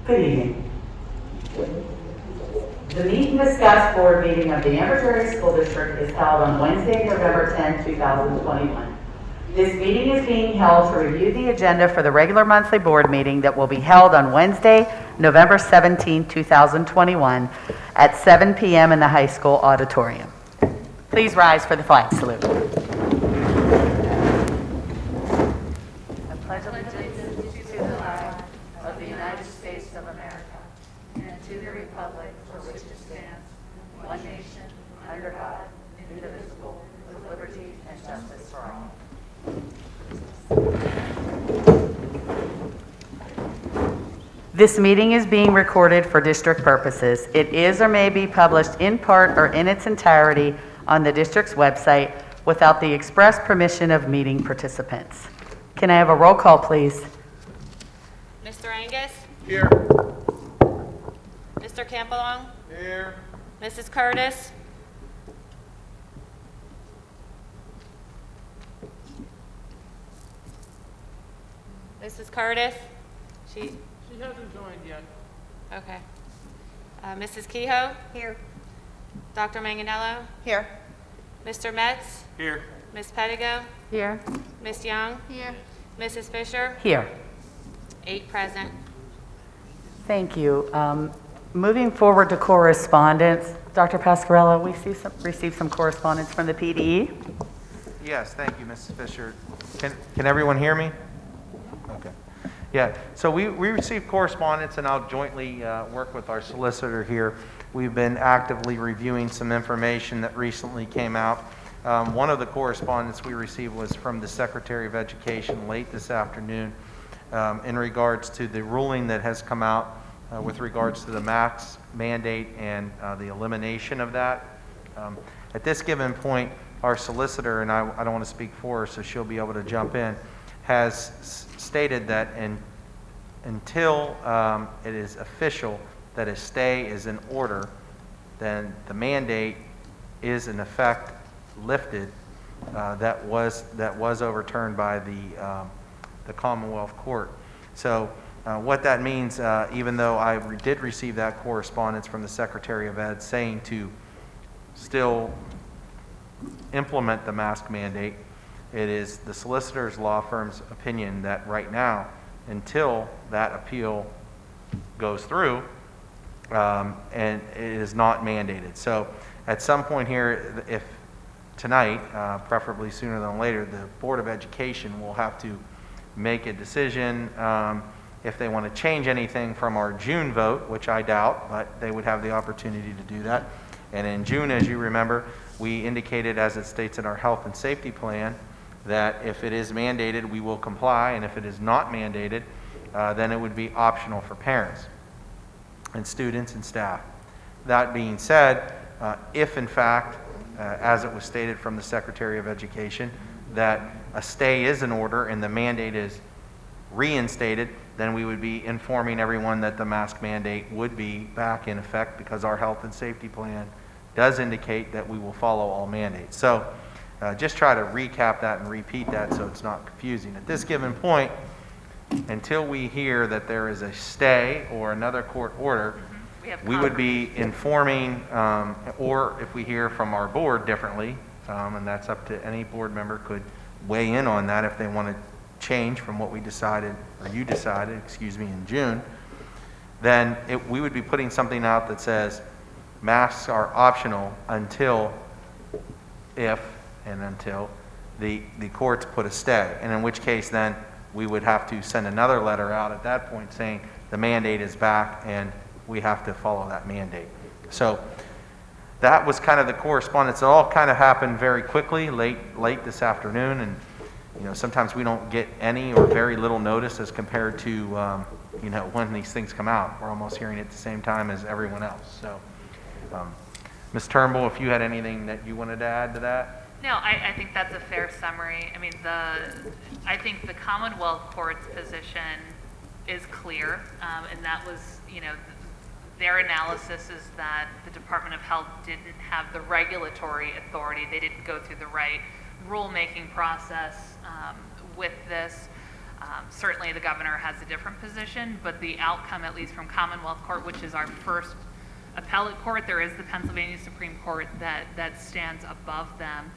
Good evening. The Meet and Discuss Board meeting of the Amherst Area School District is held on Wednesday, November 10, 2021. This meeting is being held to review the agenda for the regular monthly board meeting that will be held on Wednesday, November 17, 2021 at 7 p.m. in the high school auditorium. Please rise for the flag salute. I pledge allegiance to the flag of the United States of America and to the republic for which it stands, one nation, under God, indivisible, with liberty and justice for all. This meeting is being recorded for district purposes. It is or may be published in part or in its entirety on the district's website without the express permission of meeting participants. Can I have a roll call, please? Mr. Angus? Here. Mr. Campbell? Here. Mrs. Curtis? Mrs. Curtis? She hasn't joined yet. okay. Mrs. Kehoe? Here. Dr. Manganello? Here. Mr. Metz? Here. Ms. Pettigo? Here. Ms. Young? Here. Mrs. Fisher? Here. 8 present. Thank you. Moving forward to correspondence, Dr. Pasquarella, we received some correspondence from the PDE. Yes, thank you, Mrs. Fisher. Can everyone hear me? Okay. Yeah, so we received correspondence, and I'll jointly work with our solicitor here. We've been actively reviewing some information that recently came out. One of the correspondence we received was from the Secretary of Education late this afternoon in regards to the ruling that has come out with regards to the mask mandate and the elimination of that. At this given point, our solicitor, and I don't want to speak for her, so she'll be able to jump in, has stated that until it is official that a stay is in order, then the mandate is in effect lifted that was overturned by the Commonwealth Court. So what that means, even though I did receive that correspondence from the Secretary of Ed saying to still implement the mask mandate, it is the solicitor's law firm's opinion that right now, until that appeal goes through, and it is not mandated. So at some point here, if tonight, preferably sooner than later, the Board of Education will have to make a decision if they want to change anything from our June vote, which I doubt, but they would have the opportunity to do that. And in June, as you remember, we indicated, as it states in our health and safety plan, that if it is mandated, we will comply, and if it is not mandated, then it would be optional for parents and students and staff. That being said, if in fact, as it was stated from the Secretary of Education, that a stay is in order and the mandate is reinstated, then we would be informing everyone that the mask mandate would be back in effect, because our health and safety plan does indicate that we will follow all mandates. So just try to recap that and repeat that so it's not confusing. At this given point, until we hear that there is a stay or another court order, we would be informing, or if we hear from our board differently, and that's up to any board member, could weigh in on that if they want to change from what we decided, or you decided, excuse me, in June, then we would be putting something out that says masks are optional until the courts put a stay, and in which case then we would have to send another letter out at that point saying the mandate is back and we have to follow that mandate. So that was kind of the correspondence. It all kind of happened very quickly, late this afternoon, and sometimes we don't get any or very little notice as compared to when these things come out. We're almost hearing it at the same time as everyone else. So Ms. Turnbull, if you had anything that you wanted to add to that? No, I think that's a fair summary. I mean, I think the Commonwealth Court's position is clear, and that was, their analysis is that the Department of Health didn't have the regulatory authority. They didn't go through the right rulemaking process with this. Certainly, the governor has a different position, but the outcome, at least from Commonwealth Court, which is our first appellate court, there is the Pennsylvania Supreme Court that stands above them,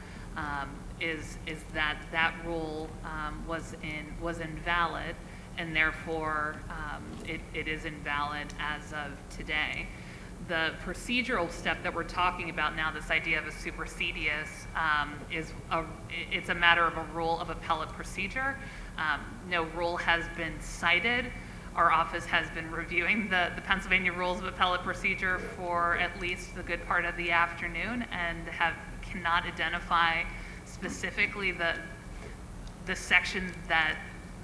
is that rule was invalid, and therefore it is invalid as of today. The procedural step that we're talking about now, this idea of a supersedious, it's a matter of a rule of appellate procedure. No rule has been cited. Our office has been reviewing the Pennsylvania Rules of Appellate Procedure for at least the good part of the afternoon, and cannot identify specifically the section that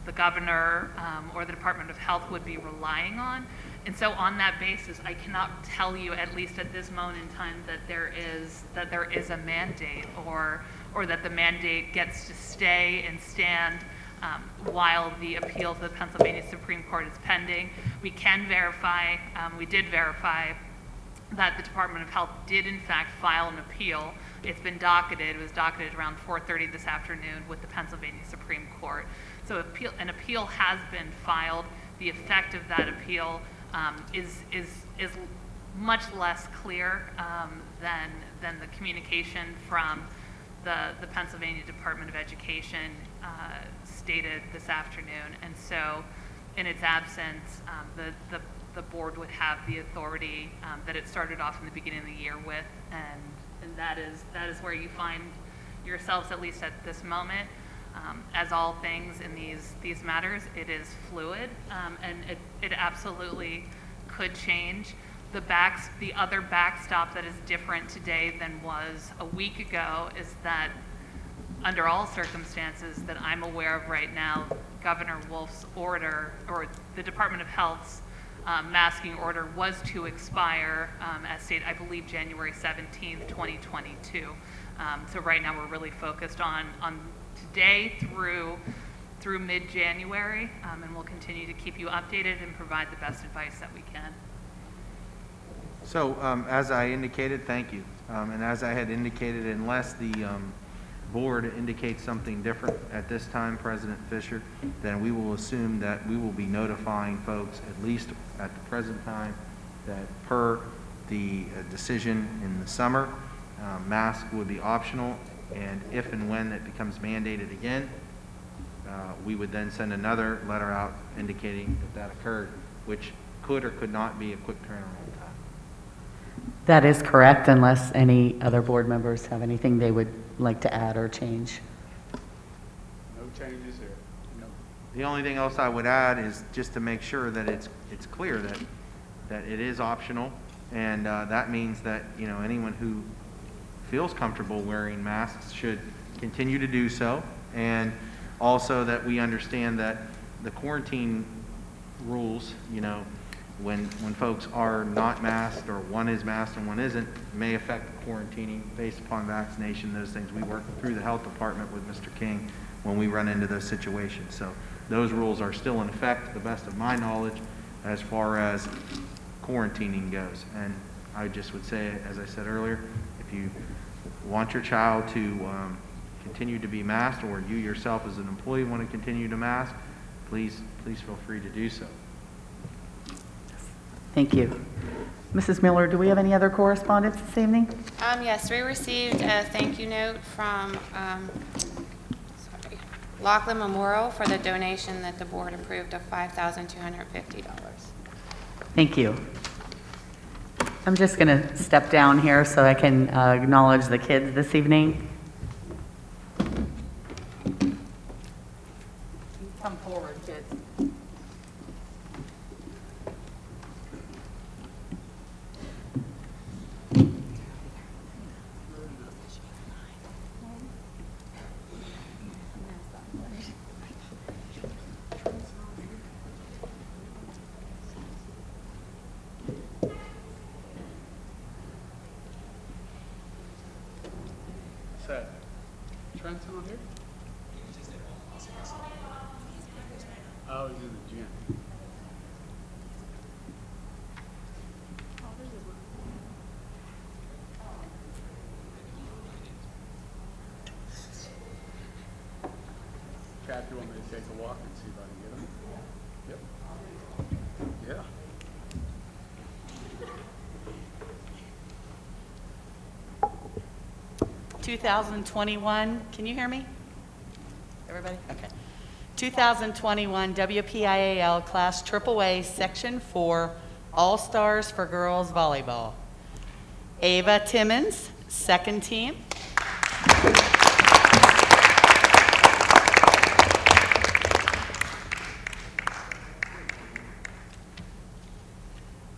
the governor or the Department of Health would be relying on. And so on that basis, I cannot tell you, at least at this moment in time, that there is a mandate or that the mandate gets to stay and stand while the appeal to the Pennsylvania Supreme Court is pending. We can verify, we did verify that the Department of Health did in fact file an appeal. It's been docketed. It was docketed around 4:30 this afternoon with the Pennsylvania Supreme Court. So an appeal has been filed. The effect of that appeal is much less clear than the communication from the Pennsylvania Department of Education stated this afternoon. And so in its absence, the board would have the authority that it started off in the beginning of the year with, and that is where you find yourselves, at least at this moment. As all things in these matters, it is fluid, and it absolutely could change. The other backstop that is different today than was a week ago is that under all circumstances that I'm aware of right now, Governor Wolf's order, or the Department of Health's masking order, was to expire, as stated, I believe, January 17th, 2022. So right now we're really focused on today through mid-January, and we'll continue to keep you updated and provide the best advice that we can. So as I indicated, thank you. And as I had indicated, unless the board indicates something different at this time, President Fisher, then we will assume that we will be notifying folks, at least at the present time, that per the decision in the summer, mask would be optional, and if and when it becomes mandated again, we would then send another letter out indicating that occurred, which could or could not be a quick turnaround time. That is correct, unless any other board members have anything they would like to add or change. No changes here. No. The only thing else I would add is just to make sure that it's clear that it is optional, and that means that anyone who feels comfortable wearing masks should continue to do so, and also that we understand that the quarantine rules, when folks are not masked or one is masked and one isn't, may affect the quarantining based upon vaccination, those things. We work through the health department with Mr. King when we run into those situations. So those rules are still in effect, to the best of my knowledge, as far as quarantining goes. And I just would say, as I said earlier, if you want your child to continue to be masked, or you yourself as an employee want to continue to mask, please feel free to do so. Thank you. Mrs. Miller, do we have any other correspondence this evening? Yes, we received a thank you note from Lachlan Memorial for the donation that the board approved of $5,250. Thank you. I'm just going to step down here so I can acknowledge the kids this evening. Come forward, kids. Set. Trent's on here? Oh, he's in the gym. Chapter 1, take a walk and see if I can get them. Yep. Yeah. 2021, can you hear me? Everybody? Okay. 2021 WPIAL Class AAA Section 4 All-Stars for Girls Volleyball. Ava Timmons, second team.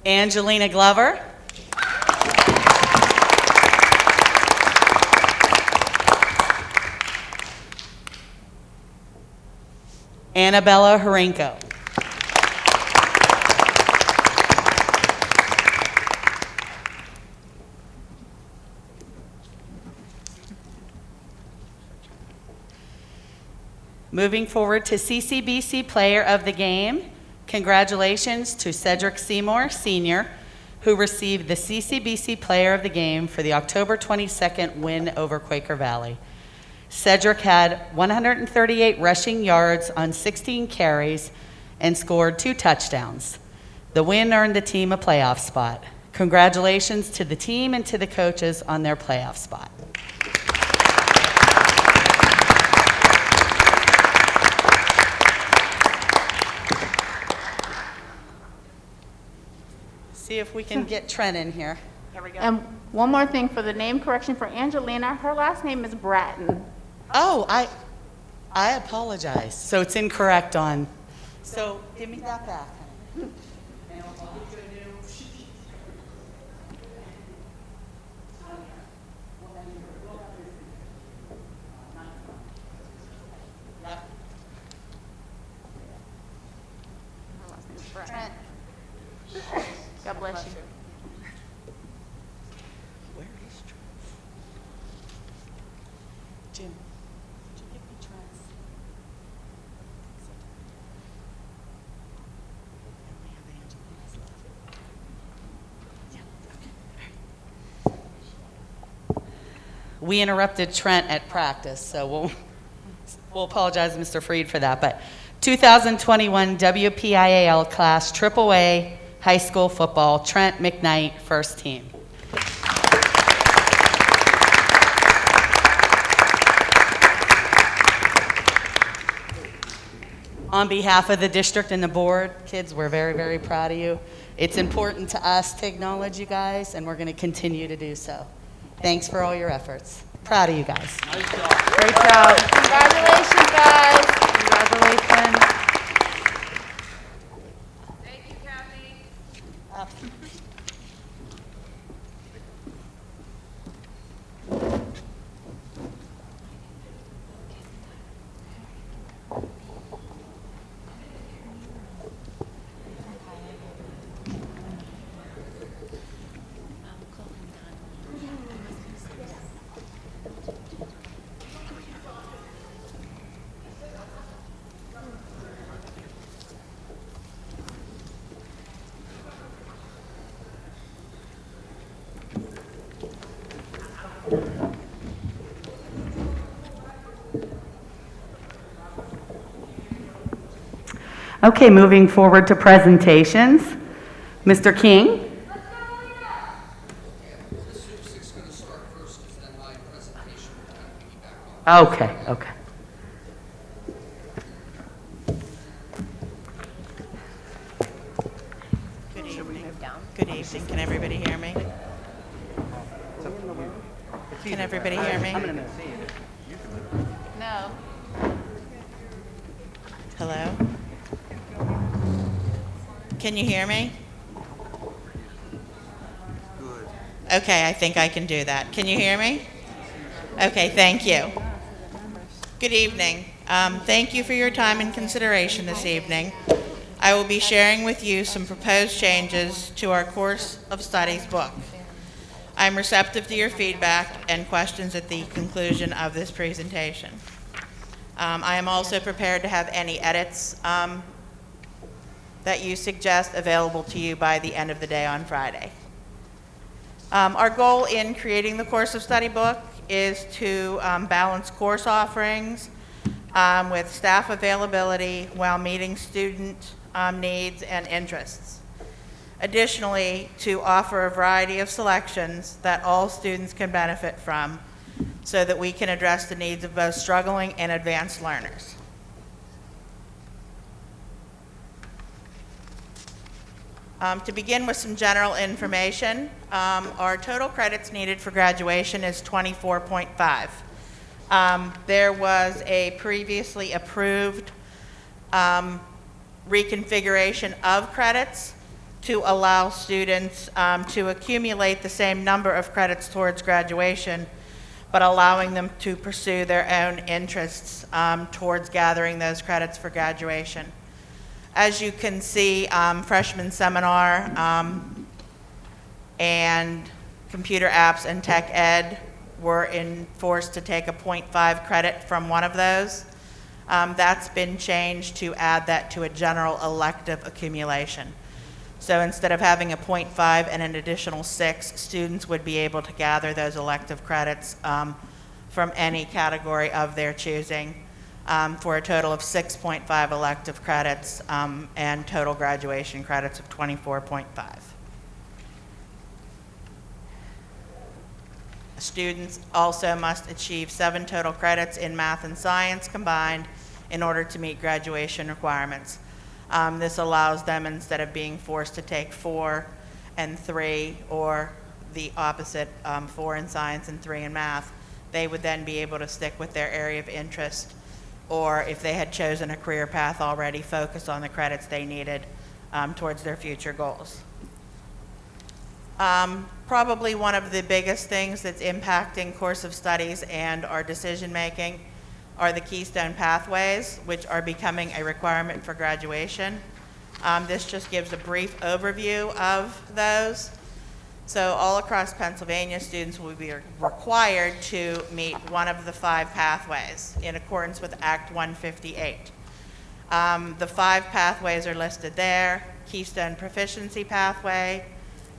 Angelina Glover. Annabella Horenko. Moving forward to CCBC Player of the Game, congratulations to Cedric Seymour, Sr., who received the CCBC Player of the Game for the October 22nd win over Quaker Valley. Cedric had 138 rushing yards on 16 carries and scored 2 touchdowns. The win earned the team a playoff spot. Congratulations to the team and to the coaches on their playoff spot. See if we can get Trent in here. There we go. And one more thing for the name correction for Angelina, her last name is Bratton. Oh, I apologize. So it's incorrect on. So give me that back. honey. And I'll get you a new. Yep. Her last name is Bratton. God bless you. Where is Trent? Jim, did you give me Trent's? I only have Angelina's left. Yeah, okay. We interrupted Trent at practice, so we'll apologize, Mr. Freed, for that. But 2021 WPIAL Class AAA High School Football, Trent McKnight, first team. On behalf of the district and the board, kids, we're very, very proud of you. It's important to us to acknowledge you guys, and we're going to continue to do so. Thanks for all your efforts. Proud of you guys. Great job. Congratulations, guys. Congratulations. Thank you, Kathy. Okay, moving forward to presentations. Mr. King? This is going to start first, because then my presentation will kind of piggyback on. Okay, okay. Good evening. Good evening. Can everybody hear me? Can everybody hear me? No. Hello? Can you hear me? Okay, I think I can do that. Can you hear me? Okay, thank you. Good evening. Thank you for your time and consideration this evening. I will be sharing with you some proposed changes to our course of studies book. I'm receptive to your feedback and questions at the conclusion of this presentation. I am also prepared to have any edits that you suggest available to you by the end of the day on Friday. Our goal in creating the course of study book is to balance course offerings, with staff availability while meeting student needs and interests. Additionally, to offer a variety of selections that all students can benefit from so that we can address the needs of both struggling and advanced learners. To begin with some general information, our total credits needed for graduation is 24.5. There was a previously approved reconfiguration of credits to allow students to accumulate the same number of credits towards graduation, but allowing them to pursue their own interests towards gathering those credits for graduation. As you can see, freshman seminar and computer apps and tech ed were forced to take a 0.5 credit from one of those. That's been changed to add that to a general elective accumulation. So instead of having a 0.5 and an additional 6, students would be able to gather those elective credits from any category of their choosing. For a total of 6.5 elective credits and total graduation credits of 24.5. Students also must achieve 7 total credits in math and science combined in order to meet graduation requirements. This allows them, instead of being forced to take 4 and 3, or the opposite, 4 in science and 3 in math, they would then be able to stick with their area of interest, or if they had chosen a career path already, focus on the credits they needed towards their future goals. Probably one of the biggest things that's impacting course of studies and our decision making are the Keystone Pathways, which are becoming a requirement for graduation. This just gives a brief overview of those. So all across Pennsylvania, students will be required to meet one of the 5 pathways in accordance with Act 158. The 5 pathways are listed there: Keystone Proficiency Pathway,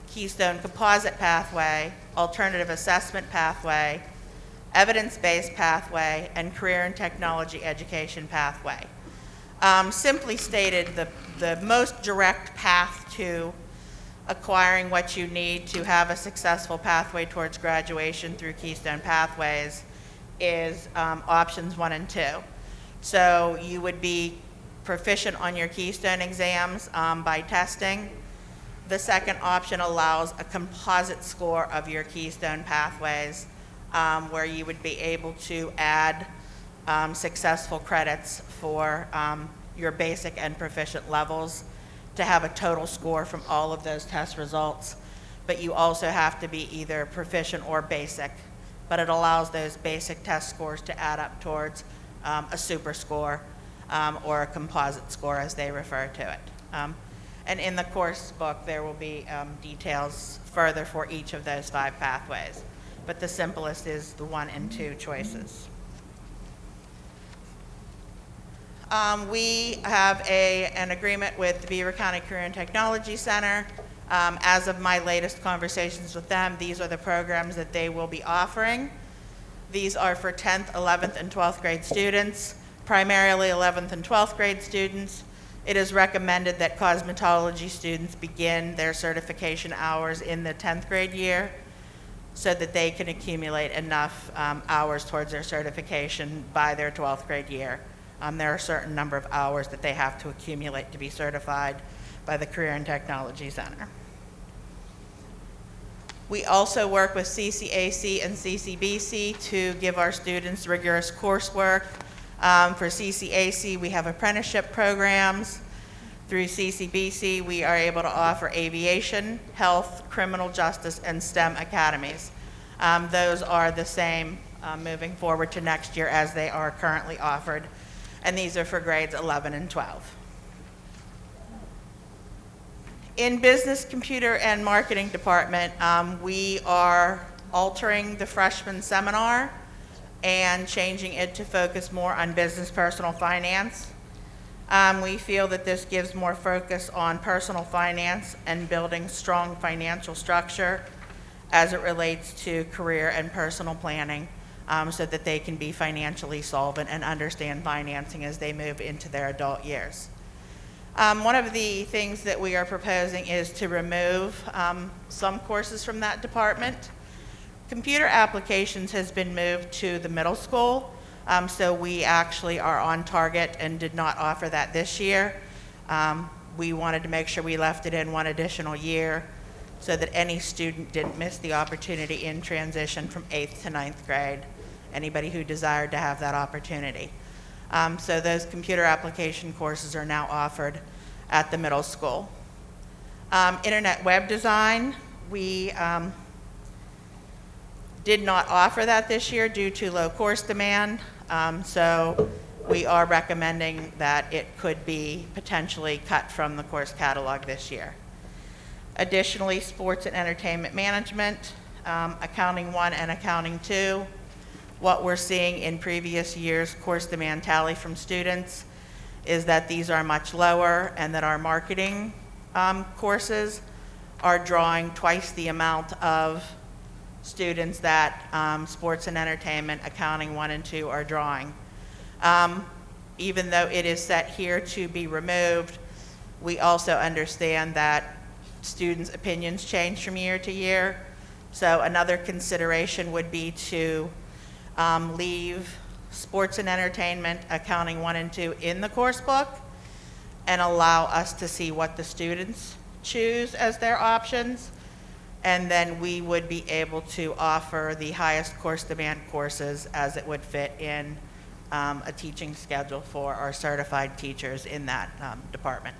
Keystone Composite Pathway, Alternative Assessment Pathway, Evidence-Based Pathway, and Career and Technology Education Pathway. Simply stated, the most direct path to acquiring what you need to have a successful pathway towards graduation through Keystone Pathways is options 1 and 2. So you would be proficient on your Keystone exams by testing. The second option allows a composite score of your Keystone Pathways, where you would be able to add successful credits for your basic and proficient levels to have a total score from all of those test results. But you also have to be either proficient or basic. But it allows those basic test scores to add up towards a super score or a composite score, as they refer to it. And in the course book, there will be details further for each of those 5 pathways. But the simplest is the 1 and 2 choices. We have an agreement with the Beaver County Career and Technology Center. As of my latest conversations with them, these are the programs that they will be offering. These are for 10th, 11th, and 12th grade students, primarily 11th and 12th grade students. It is recommended that cosmetology students begin their certification hours in the 10th grade year so that they can accumulate enough hours towards their certification by their 12th grade year. There are a certain number of hours that they have to accumulate to be certified by the Career and Technology Center. We also work with CCAC and CCBC to give our students rigorous coursework. For CCAC, we have apprenticeship programs. Through CCBC, we are able to offer aviation, health, criminal justice, and STEM academies. Those are the same moving forward to next year as they are currently offered. And these are for grades 11 and 12. In Business, Computer, and Marketing Department, we are altering the freshman seminar and changing it to focus more on business personal finance. We feel that this gives more focus on personal finance and building strong financial structure as it relates to career and personal planning so that they can be financially solvent and understand financing as they move into their adult years. One of the things that we are proposing is to remove some courses from that department. Computer applications has been moved to the middle school, so we actually are on target and did not offer that this year. We wanted to make sure we left it in one additional year so that any student didn't miss the opportunity in transition from 8th to 9th grade, anybody who desired to have that opportunity. So those computer application courses are now offered at the middle school. Internet web design, we did not offer that this year due to low course demand. So we are recommending that it could be potentially cut from the course catalog this year. Additionally, sports and entertainment management, accounting 1 and accounting 2. What we're seeing in previous years' course demand tally from students is that these are much lower and that our marketing courses are drawing twice the amount of students that sports and entertainment, accounting 1 and 2 are drawing. Even though it is set here to be removed, we also understand that students' opinions change from year to year. So another consideration would be to leave sports and entertainment, accounting 1 and 2 in the course book and allow us to see what the students choose as their options. And then we would be able to offer the highest course demand courses as it would fit in a teaching schedule for our certified teachers in that department.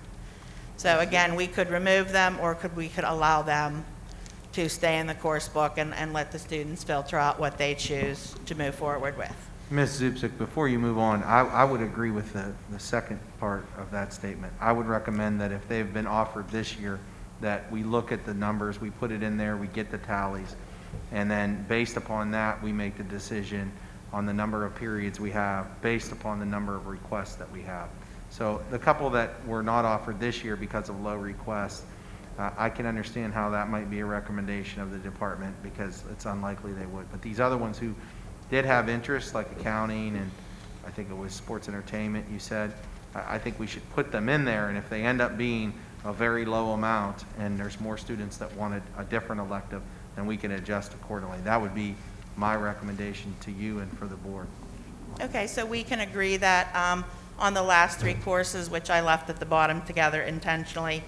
So again, we could remove them or we could allow them to stay in the course book and let the students filter out what they choose to move forward with. Ms. Zubczyk, before you move on, I would agree with the second part of that statement. I would recommend that if they've been offered this year, that we look at the numbers, we put it in there, we get the tallies, and then based upon that, we make the decision on the number of periods we have based upon the number of requests that we have. So the couple that were not offered this year because of low requests, I can understand how that might be a recommendation of the department because it's unlikely they would. But these other ones who did have interest, like accounting and I think it was sports entertainment, you said, I think we should put them in there, and if they end up being a very low amount and there's more students that wanted a different elective, then we can adjust accordingly. That would be my recommendation to you and for the board. Okay, so we can agree that on the last 3 courses, which I left at the bottom together intentionally,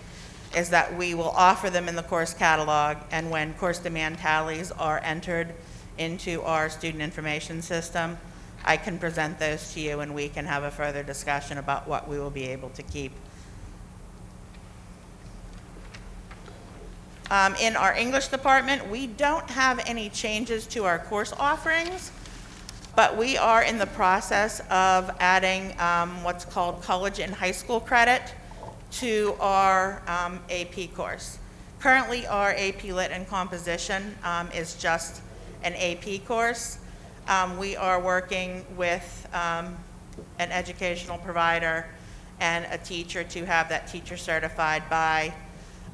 is that we will offer them in the course catalog, and when course demand tallies are entered into our student information system, I can present those to you and we can have a further discussion about what we will be able to keep. In our English department, we don't have any changes to our course offerings, but we are in the process of adding what's called college and high school credit to our AP course. Currently, our AP Lit and Composition is just an AP course. We are working with an educational provider and a teacher to have that teacher certified by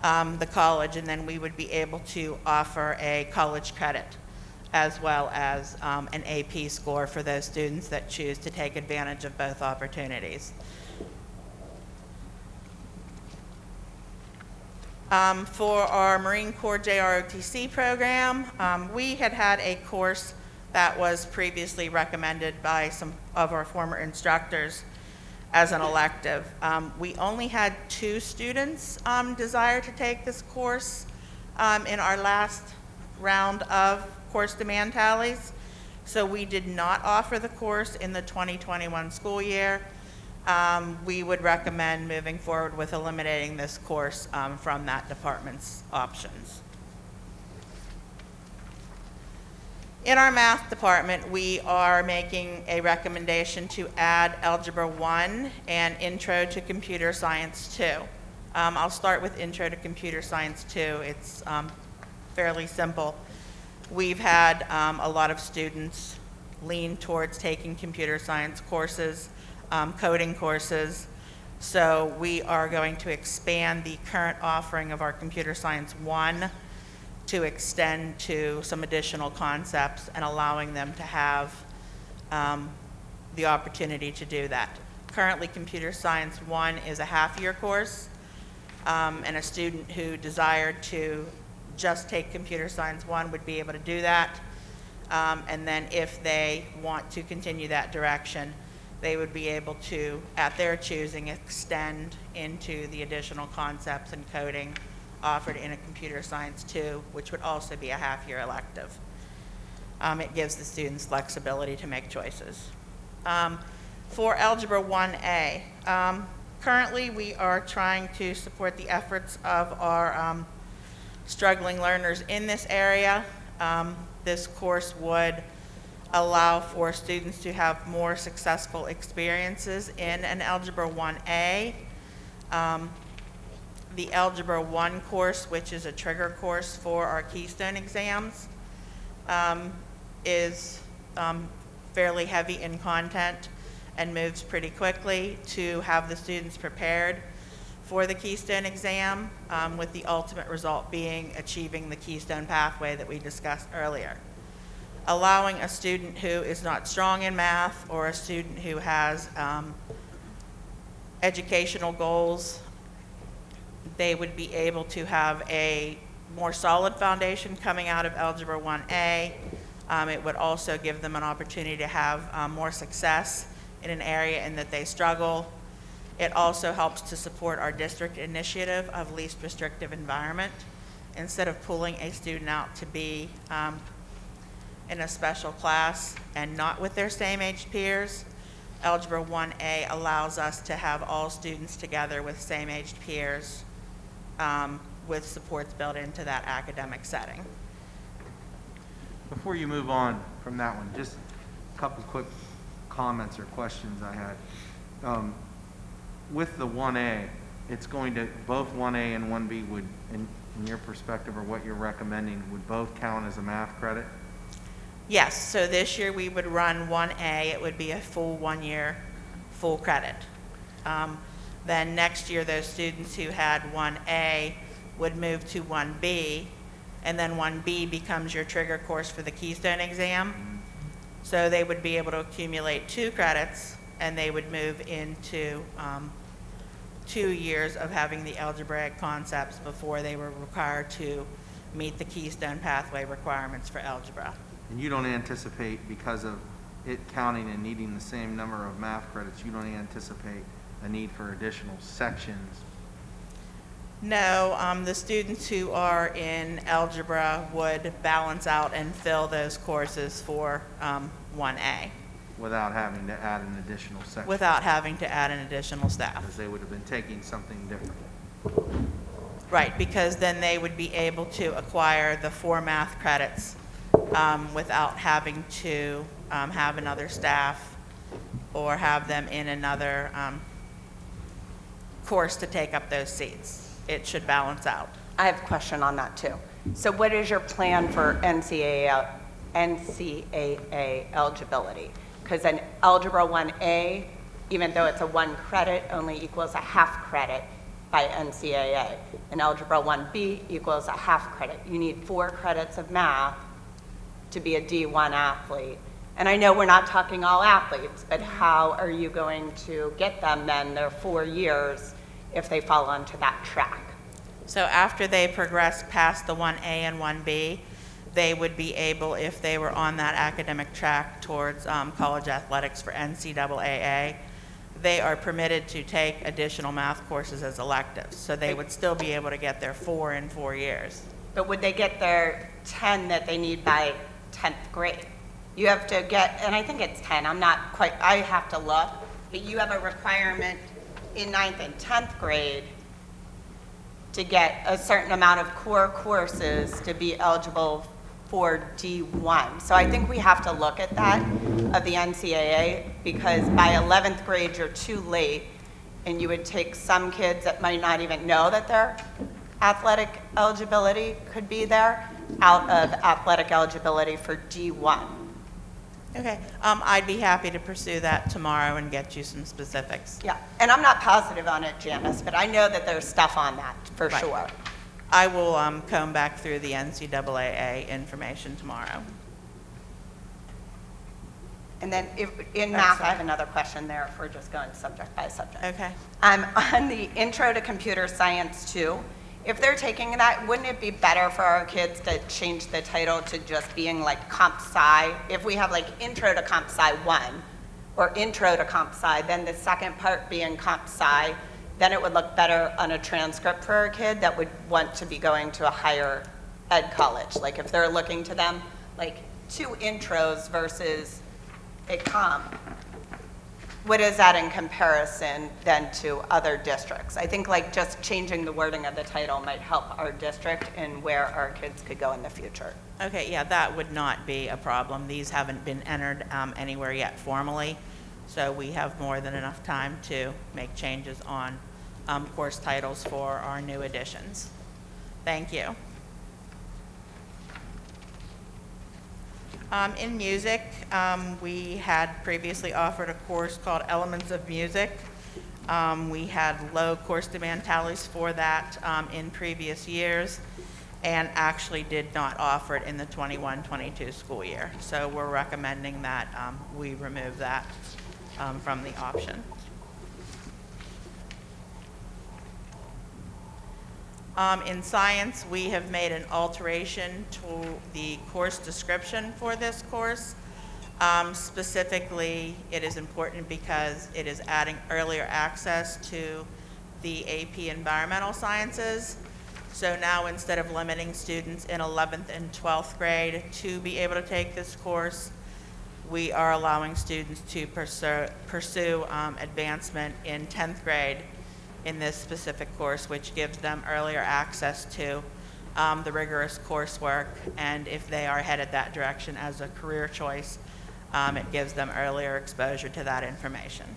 the college, and then we would be able to offer a college credit as well as an AP score for those students that choose to take advantage of both opportunities. For our Marine Corps JROTC program, we had a course that was previously recommended by some of our former instructors as an elective. We only had 2 students desire to take this course in our last round of course demand tallies, so we did not offer the course in the 2021 school year. We would recommend moving forward with eliminating this course from that department's options. In our math department, we are making a recommendation to add Algebra 1 and Intro to Computer Science 2. I'll start with Intro to Computer Science 2. It's fairly simple. We've had a lot of students lean towards taking computer science courses, coding courses. So we are going to expand the current offering of our Computer Science 1 to extend to some additional concepts and allowing them to have the opportunity to do that. Currently, Computer Science 1 is a half-year course, and a student who desired to just take Computer Science 1 would be able to do that. And then if they want to continue that direction, they would be able to, at their choosing, extend into the additional concepts and coding offered in a Computer Science 2, which would also be a half-year elective. It gives the students flexibility to make choices. For Algebra 1A, currently we are trying to support the efforts of our struggling learners in this area. This course would allow for students to have more successful experiences in an Algebra 1A. The Algebra 1 course, which is a trigger course for our Keystone exams, is fairly heavy in content and moves pretty quickly to have the students prepared for the Keystone exam, with the ultimate result being achieving the Keystone Pathway that we discussed earlier. Allowing a student who is not strong in math or a student who has educational goals, they would be able to have a more solid foundation coming out of Algebra 1A. It would also give them an opportunity to have more success in an area in that they struggle. It also helps to support our district initiative of least restrictive environment. Instead of pulling a student out to be in a special class and not with their same age peers, Algebra 1A allows us to have all students together with same aged peers, with supports built into that academic setting. Before you move on from that one, just a couple quick comments or questions I had. With the 1A, it's going to, both 1A and 1B would, in your perspective or what you're recommending, would both count as a math credit? Yes, so this year we would run 1A. It would be a full 1 year, full credit. Then next year, those students who had 1A would move to 1B, and then 1B becomes your trigger course for the Keystone exam. So they would be able to accumulate 2 credits, and they would move into 2 years of having the algebraic concepts before they were required to meet the Keystone Pathway requirements for algebra. And you don't anticipate, because of it counting and needing the same number of math credits, you don't anticipate a need for additional sections? No, the students who are in algebra would balance out and fill those courses for 1A. Without having to add an additional section? Without having to add an additional staff. Because they would have been taking something different. Right, because then they would be able to acquire the 4 math credits without having to have another staff or have them in another course to take up those seats. It should balance out. I have a question on that too. So what is your plan for NCAA eligibility? Because an Algebra 1A, even though it's a 1 credit, only equals a half credit by NCAA. And Algebra 1B equals a half credit. You need 4 credits of math to be a D1 athlete. And I know we're not talking all athletes, but how are you going to get them then their 4 years if they fall onto that track? So after they progress past the 1A and 1B, they would be able, if they were on that academic track towards college athletics for NCAA, they are permitted to take additional math courses as electives. So they would still be able to get their 4 in 4 years. But would they get their 10 that they need by 10th grade? You have to get, and I think it's 10, I'm not quite, I have to look, but you have a requirement in 9th and 10th grade to get a certain amount of core courses to be eligible for D1. So I think we have to look at that of the NCAA, because by 11th grade you're too late, and you would take some kids that might not even know that their athletic eligibility could be there out of athletic eligibility for D1. Okay, I'd be happy to pursue that tomorrow and get you some specifics. Yeah, and I'm not positive on it, Janice, but I know that there's stuff on that for Right. sure. I will comb back through the NCAA information tomorrow. And then in math, I have another question there if we're just going subject by subject. Okay. On the Intro to Computer Science 2, if they're taking that, wouldn't it be better for our kids to change the title to just being like Comp Sci? If we have like Intro to Comp Sci 1 or Intro to Comp Sci, then the second part being Comp Sci, then it would look better on a transcript for a kid that would want to be going to a higher ed college. Like if they're looking to them, like 2 intros versus a comp, what is that in comparison then to other districts? I think like just changing the wording of the title might help our district and where our kids could go in the future. Okay, yeah, that would not be a problem. These haven't been entered anywhere yet formally, so we have more than enough time to make changes on course titles for our new additions. Thank you. In music, we had previously offered a course called Elements of Music. We had low course demand tallies for that in previous years and actually did not offer it in the 21-22 school year. So we're recommending that we remove that from the option. In science, we have made an alteration to the course description for this course. Specifically, it is important because it is adding earlier access to the AP Environmental Sciences. So now instead of limiting students in 11th and 12th grade to be able to take this course, we are allowing students to pursue advancement in 10th grade in this specific course, which gives them earlier access to the rigorous coursework, and if they are headed that direction as a career choice, it gives them earlier exposure to that information.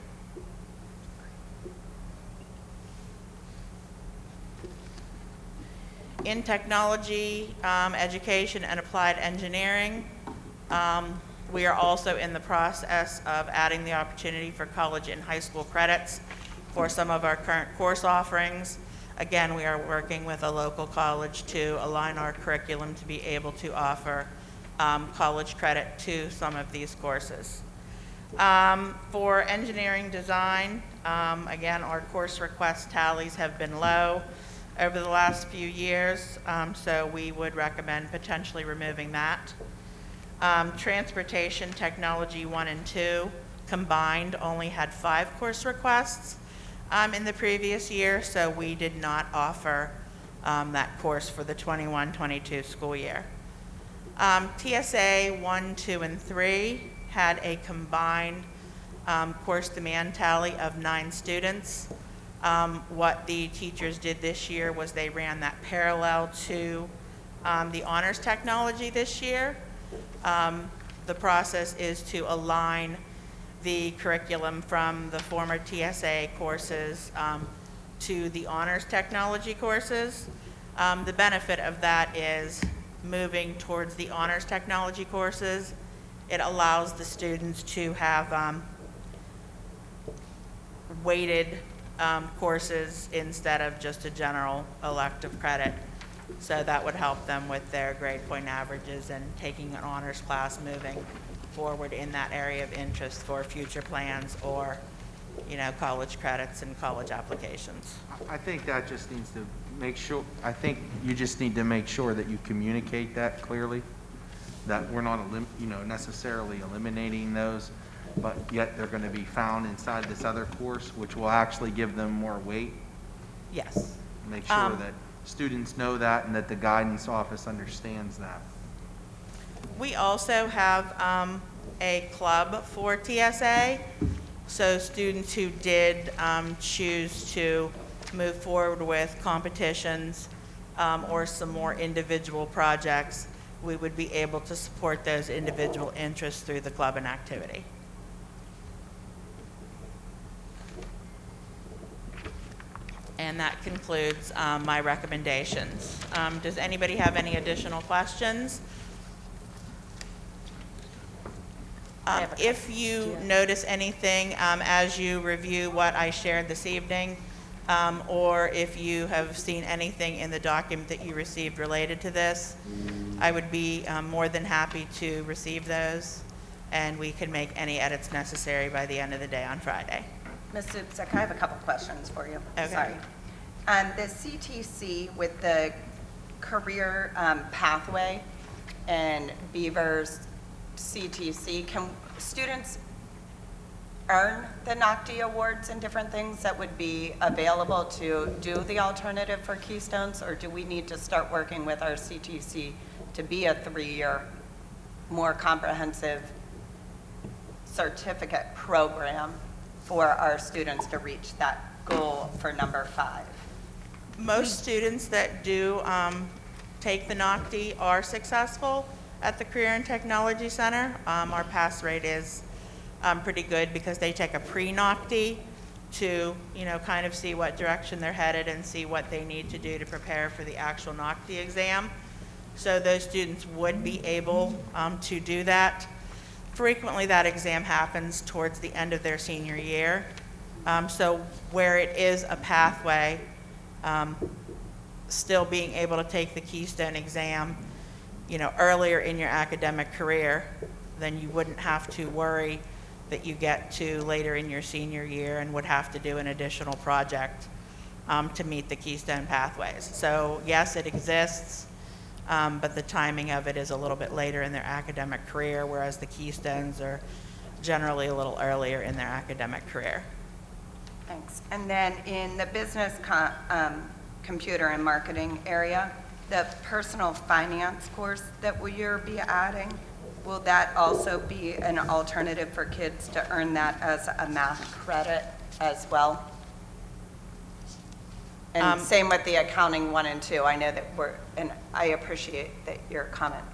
In technology, education, and applied engineering, we are also in the process of adding the opportunity for college and high school credits for some of our current course offerings. Again, we are working with a local college to align our curriculum to be able to offer college credit to some of these courses. For engineering design, again, our course request tallies have been low over the last few years, so we would recommend potentially removing that. Transportation Technology 1 and 2 combined only had 5 course requests in the previous year, so we did not offer that course for the 21-22 school year. TSA 1, 2, and 3 had a combined course demand tally of 9 students. What the teachers did this year was they ran that parallel to the honors technology this year. The process is to align the curriculum from the former TSA courses to the honors technology courses. The benefit of that is moving towards the honors technology courses. It allows the students to have weighted courses instead of just a general elective credit. So that would help them with their grade point averages and taking an honors class moving forward in that area of interest for future plans or, college credits and college applications. I think that just needs to make sure, I think you just need to make sure that you communicate that clearly, that we're not, necessarily eliminating those, but yet they're going to be found inside this other course, which will actually give them more weight. Yes. Make sure that students know that and that the guidance office understands that. We also have a club for TSA, so students who did choose to move forward with competitions or some more individual projects, we would be able to support those individual interests through the club and activity. And that concludes my recommendations. Does anybody have any additional questions? If you notice anything as you review what I shared this evening, or if you have seen anything in the document that you received related to this, I would be more than happy to receive those, and we can make any edits necessary by the end of the day on Friday. Ms. Zubczyk, I have a couple questions for you. Okay. Sorry. The CTC with the career pathway and Beaver's CTC, can students earn the NOCD awards and different things that would be available to do the alternative for Keystones, or do we need to start working with our CTC to be a 3-year, more comprehensive certificate program for our students to reach that goal for number 5? Most students that do take the NOCD are successful at the Career and Technology Center. Our pass rate is pretty good because they take a pre-NOCD to, kind of see what direction they're headed and see what they need to do to prepare for the actual NOCD exam. So those students would be able to do that. Frequently that exam happens towards the end of their senior year. So where it is a pathway, still being able to take the Keystone exam, earlier in your academic career, then you wouldn't have to worry that you get to later in your senior year and would have to do an additional project to meet the Keystone Pathways. So yes, it exists, but the timing of it is a little bit later in their academic career, whereas the Keystones are generally a little earlier in their academic career. Thanks. And then in the business computer and marketing area, the personal finance course that you'll be adding, will that also be an alternative for kids to earn that as a math credit as well? And same with the accounting 1 and 2. I know that and I appreciate that your comment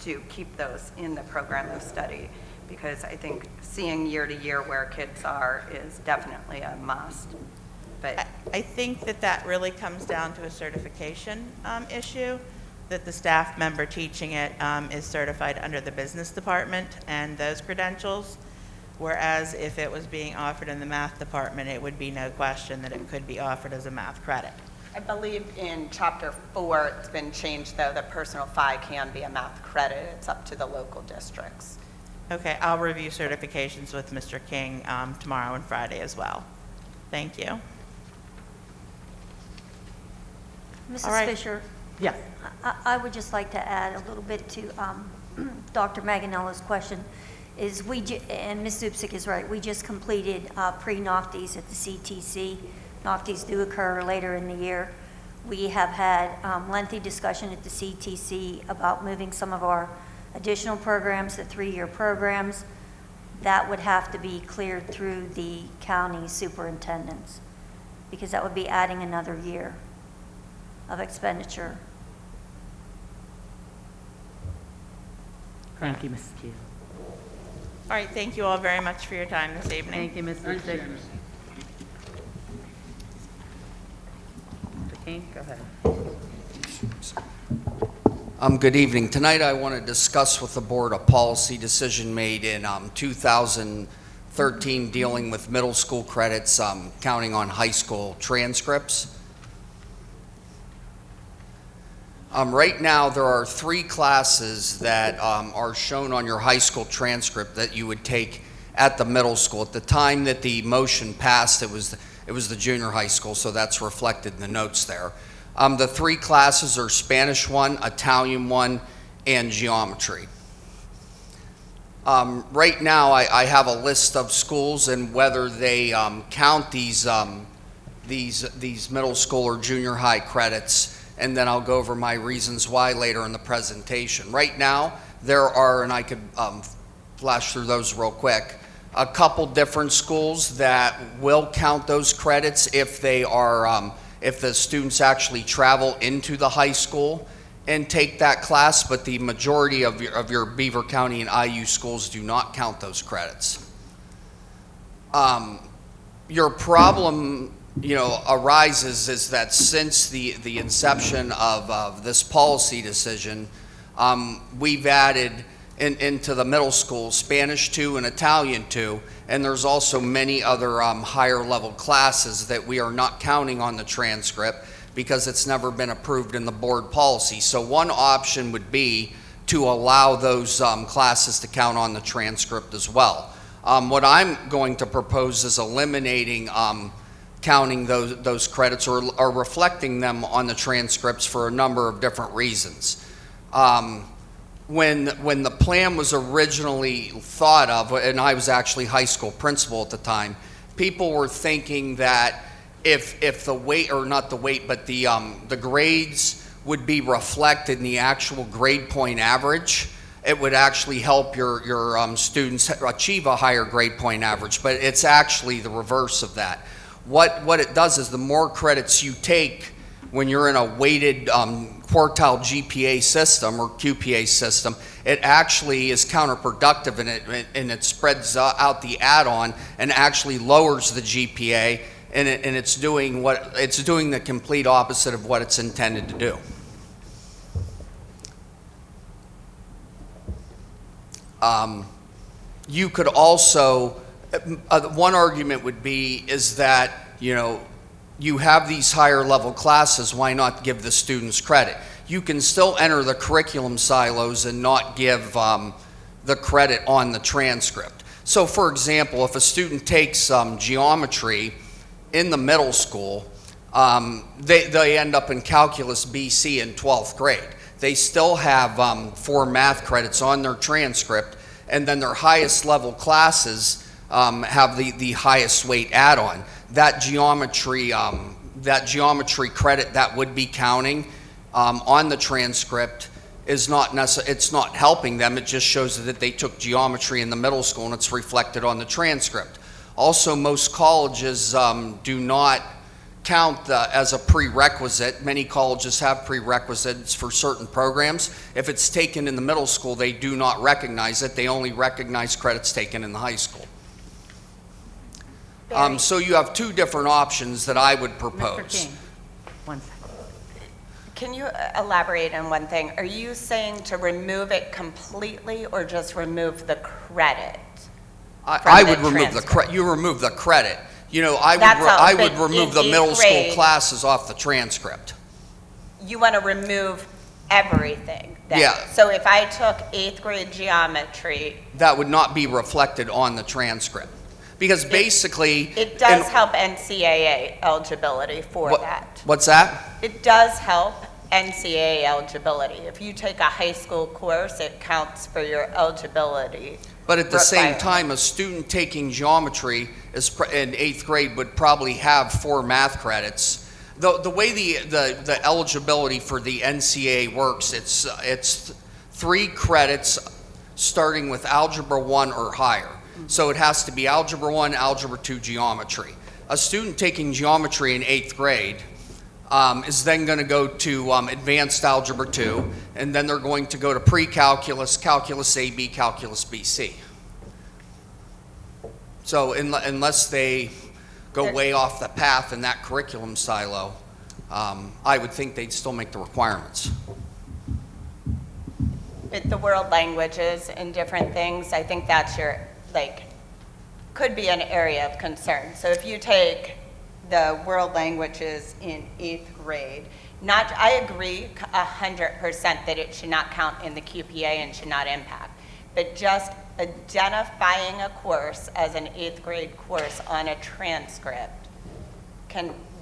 to keep those in the program of study, because I think seeing year to year where kids are is definitely a must. But I think that really comes down to a certification issue, that the staff member teaching it is certified under the business department and those credentials, whereas if it was being offered in the math department, it would be no question that it could be offered as a math credit. I believe in Chapter 4, it's been changed, though, that personal FI can be a math credit. It's up to the local districts. Okay, I'll review certifications with Mr. King tomorrow and Friday as well. Thank you. All Mrs. right. Fisher, Yes. I would just like to add a little bit to Dr. Maganella's question. And Ms. Zubczyk is right, we just completed pre-NOCDs at the CTC. NOCDs do occur later in the year. We have had lengthy discussion at the CTC about moving some of our additional programs, the 3-year programs. That would have to be cleared through the county superintendents, because that would be adding another year of expenditure. Thank you, Mrs. Keith. All right, thank you all very much for your time this evening. Thank you, Mrs. Thanks, Dick. Janice. Mr. King, go ahead. Good evening. Tonight I want to discuss with the board a policy decision made in 2013 dealing with middle school credits, counting on high school transcripts. Right now there are 3 classes that are shown on your high school transcript that you would take at the middle school. At the time that the motion passed, it was the junior high school, so that's reflected in the notes there. The 3 classes are Spanish 1, Italian 1, and Geometry. Right now, I have a list of schools and whether they count these middle school or junior high credits, and then I'll go over my reasons why later in the presentation. Right now, there are, and I could flash through those real quick, a couple different schools that will count those credits if they are if the students actually travel into the high school and take that class, but the majority of your Beaver County and IU schools do not count those credits. Your problem, arises is that since the inception of this policy decision, we've added into the middle school, Spanish 2 and Italian 2, and there's also many other higher level classes that we are not counting on the transcript because it's never been approved in the board policy. So one option would be to allow those classes to count on the transcript as well. What I'm going to propose is eliminating counting those credits or reflecting them on the transcripts for a number of different reasons. When the plan was originally thought of, and I was actually high school principal at the time, people were thinking that if the weight, or not the weight, but the grades would be reflected in the actual grade point average, it would actually help your students achieve a higher grade point average, but it's actually the reverse of that. What it does is the more credits you take when you're in a weighted quartile GPA system or QPA system, it actually is counterproductive, and it spreads out the add-on and actually lowers the GPA, and it's doing the complete opposite of what it's intended to do. You could also, one argument would be is that, you have these higher level classes, why not give the students credit? You can still enter the curriculum silos and not give the credit on the transcript. So for example, if a student takes geometry in the middle school, they end up in calculus BC in 12th grade. They still have 4 math credits on their transcript, and then their highest level classes have the highest weight add-on. That geometry credit that would be counting on the transcript is it's not helping them. It just shows that they took geometry in the middle school, and it's reflected on the transcript. Also, most colleges do not count as a prerequisite. Many colleges have prerequisites for certain programs. If it's taken in the middle school, they do not recognize it. They only recognize credits taken in the high school. So you have 2 different options that I would propose. Mr. King, one second. Can you elaborate on one thing? Are you saying to remove it completely or just remove the credit? I would remove the credit. You remove the credit. I would remove the middle school classes off the transcript. You want to remove everything then? Yeah. So if I took 8th grade geometry, that would not be reflected on the transcript. Because basically... It does help NCAA eligibility for that. What's that? It does help NCAA eligibility. If you take a high school course, it counts for your eligibility. But at the same time, a student taking geometry in 8th grade would probably have 4 math credits. The way the eligibility for the NCAA works, it's 3 credits starting with Algebra 1 or higher. So it has to be Algebra 1, Algebra 2, geometry. A student taking geometry in 8th grade is then going to go to advanced Algebra 2, and then they're going to go to pre-calculus, calculus AB, calculus BC. So unless they go way off the path in that curriculum silo, I would think they'd still make the requirements. With the world languages and different things, I think that's could be an area of concern. So if you take the world languages in 8th grade, I agree 100% that it should not count in the QPA and should not impact, but just identifying a course as an 8th grade course on a transcript,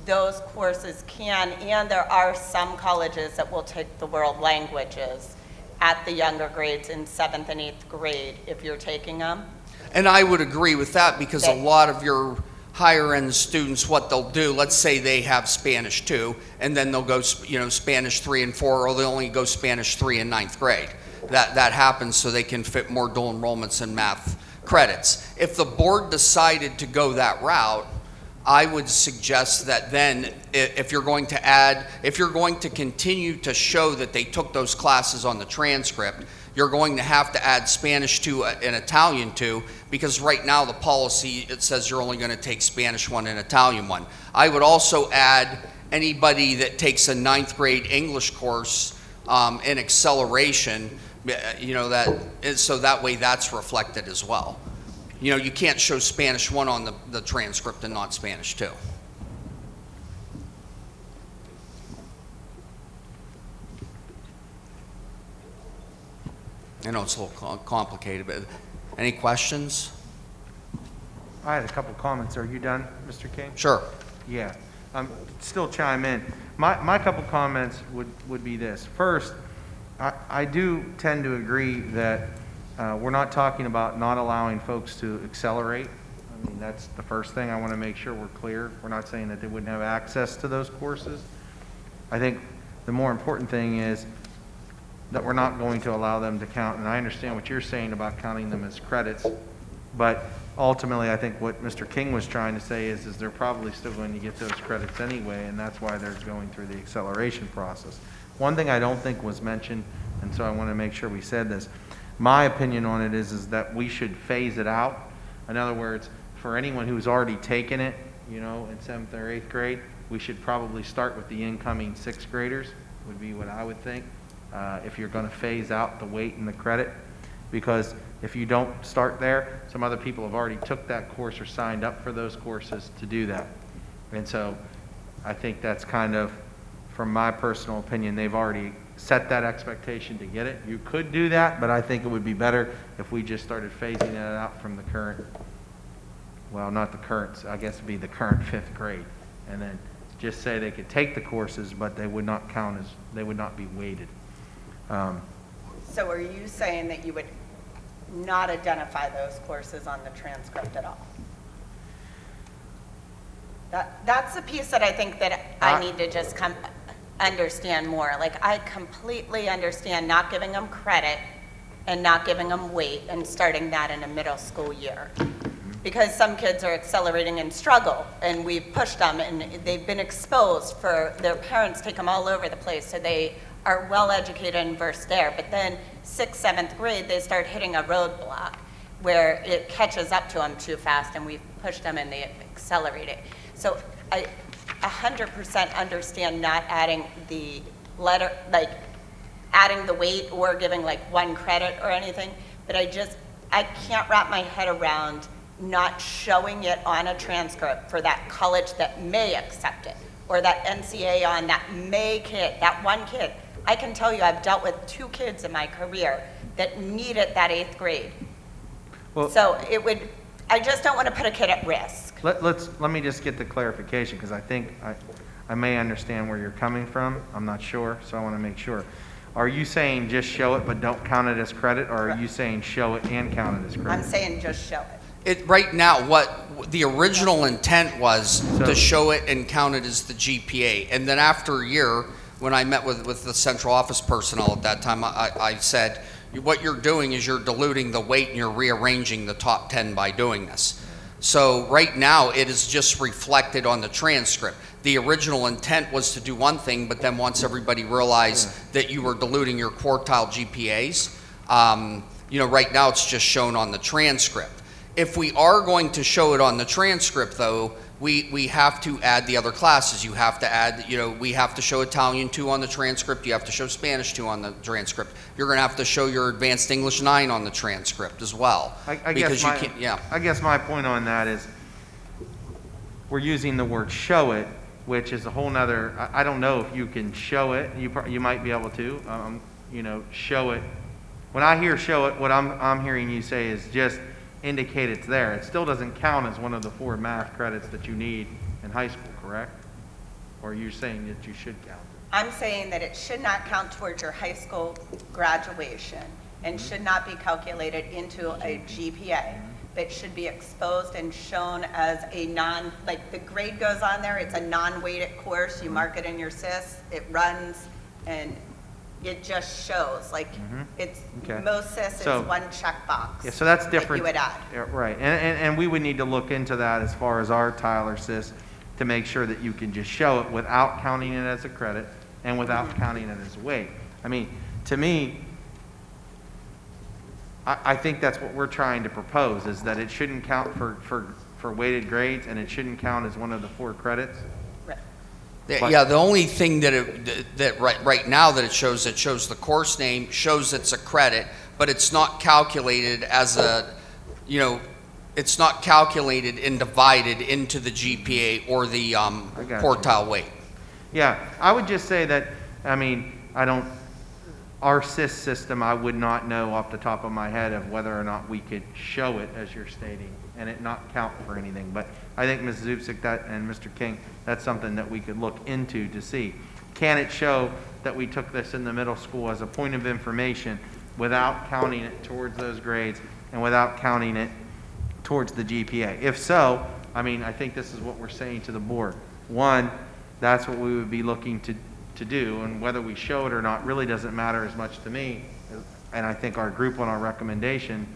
those courses and there are some colleges that will take the world languages at the younger grades in 7th and 8th grade if you're taking them. And I would agree with that, because a lot of your higher end students, what they'll do, let's say they have Spanish 2, and then they'll go, Spanish 3 and 4, or they'll only go Spanish 3 in 9th grade. That happens so they can fit more dual enrollments and math credits. If the board decided to go that route, I would suggest that then if you're going to continue to show that they took those classes on the transcript, you're going to have to add Spanish 2 and Italian 2, because right now the policy, it says you're only going to take Spanish 1 and Italian 1. I would also add anybody that takes a 9th grade English course in acceleration You know, so that way that's reflected as well. You know, you can't show Spanish 1 on the transcript and not Spanish 2. I know it's a little complicated, but any questions? I had a couple comments. Are you done, Mr. King? Sure. Yeah, still chime in. My couple comments would be this. First, I do tend to agree that we're not talking about not allowing folks to accelerate. I mean, that's the first thing. I want to make sure we're clear. We're not saying that they wouldn't have access to those courses. I think the more important thing is that we're not going to allow them to count, and I understand what you're saying about counting them as credits, but ultimately, I think what Mr. King was trying to say is they're probably still going to get those credits anyway, and that's why they're going through the acceleration process. One thing I don't think was mentioned, and so I want to make sure we said this, my opinion on it is that we should phase it out. In other words, for anyone who's already taken it, you know, in 7th or 8th grade, we should probably start with the incoming 6th graders, would be what I would think, if you're going to phase out the weight and the credit. Because if you don't start there, some other people have already took that course or signed up for those courses to do that. And so I think that's kind of, from my personal opinion, they've already set that expectation to get it. You could do that, but I think it would be better if we just started phasing it out from the current, well, not the current, I guess it'd be the current 5th grade. And then just say they could take the courses, but they would not count as, they would not be weighted. So are you saying that you would not identify those courses on the transcript at all? That's the piece that I think that I need to just understand more. Like, I completely understand not giving them credit and not giving them weight and starting that in a middle school year. Because some kids are accelerating and struggle, and we've pushed them, and they've been exposed for their parents take them all over the place, so they are well educated and versed there. But then 6th, 7th grade, they start hitting a roadblock where it catches up to them too fast, and we've pushed them and they accelerate it. So I 100% understand not adding the letter, like adding the weight or giving like 1 credit or anything, but I can't wrap my head around not showing it on a transcript for that college that may accept it, or that NCA on that may kid, that one kid. I can tell you I've dealt with 2 kids in my career that needed that 8th grade. Well, so I just don't want to put a kid at risk. Let me just get the clarification, because I think I may understand where you're coming from. I'm not sure, so I want to make sure. Are you saying just show it but don't count it as credit, or are you saying show it and count it as credit? I'm saying just show it. Right now, what the original intent was to show it and count it as the GPA. And then after a year, when I met with the central office personnel at that time, I said, what you're doing is you're diluting the weight and you're rearranging the top 10 by doing this. So right now, it is just reflected on the transcript. The original intent was to do one thing, but then once everybody realized that you were diluting your quartile GPAs, you know, right now it's just shown on the transcript. If we are going to show it on the transcript, though, we have to add the other classes. You have to add, you know, we have to show Italian 2 on the transcript. You have to show Spanish 2 on the transcript. You're going to have to show your Advanced English 9 on the transcript as well. I guess my point on that is we're using the word show it, which is a whole nother, I don't know if you can show it. You might be able to, you know, show it. When I hear show it, what I'm hearing you say is just indicate it's there. It still doesn't count as one of the 4 math credits that you need in high school, correct? Or you're saying that you should count it? I'm saying that it should not count towards your high school graduation and should not be calculated into a GPA, but should be exposed and shown as a like the grade goes on there, it's a non-weighted course, you mark it in your SIS, it runs, and it just shows, like, it's, most SIS is 1 checkbox. Yeah, so that's different. That you would add. Yeah, right, and we would need to look into that as far as our Tyler SIS to make sure that you can just show it without counting it as a credit and without counting it as a weight. I mean, to me, I think that's what we're trying to propose, is that it shouldn't count for weighted grades, and it shouldn't count as one of the 4 credits. Right. Yeah, the only thing that right now that it shows the course name, shows it's a credit, but it's not calculated as a, it's not calculated and divided into the GPA or the got you. quartile weight. Yeah, I would just say that, our SIS system, I would not know off the top of my head of whether or not we could show it, as you're stating, and it not count for anything. But I think Ms. Zubczyk and Mr. King, that's something that we could look into to see. Can it show that we took this in the middle school as a point of information without counting it towards those grades and without counting it towards the GPA? If so, I think this is what we're saying to the board. One, that's what we would be looking to do, and whether we show it or not really doesn't matter as much to me. And I think our group on our recommendation,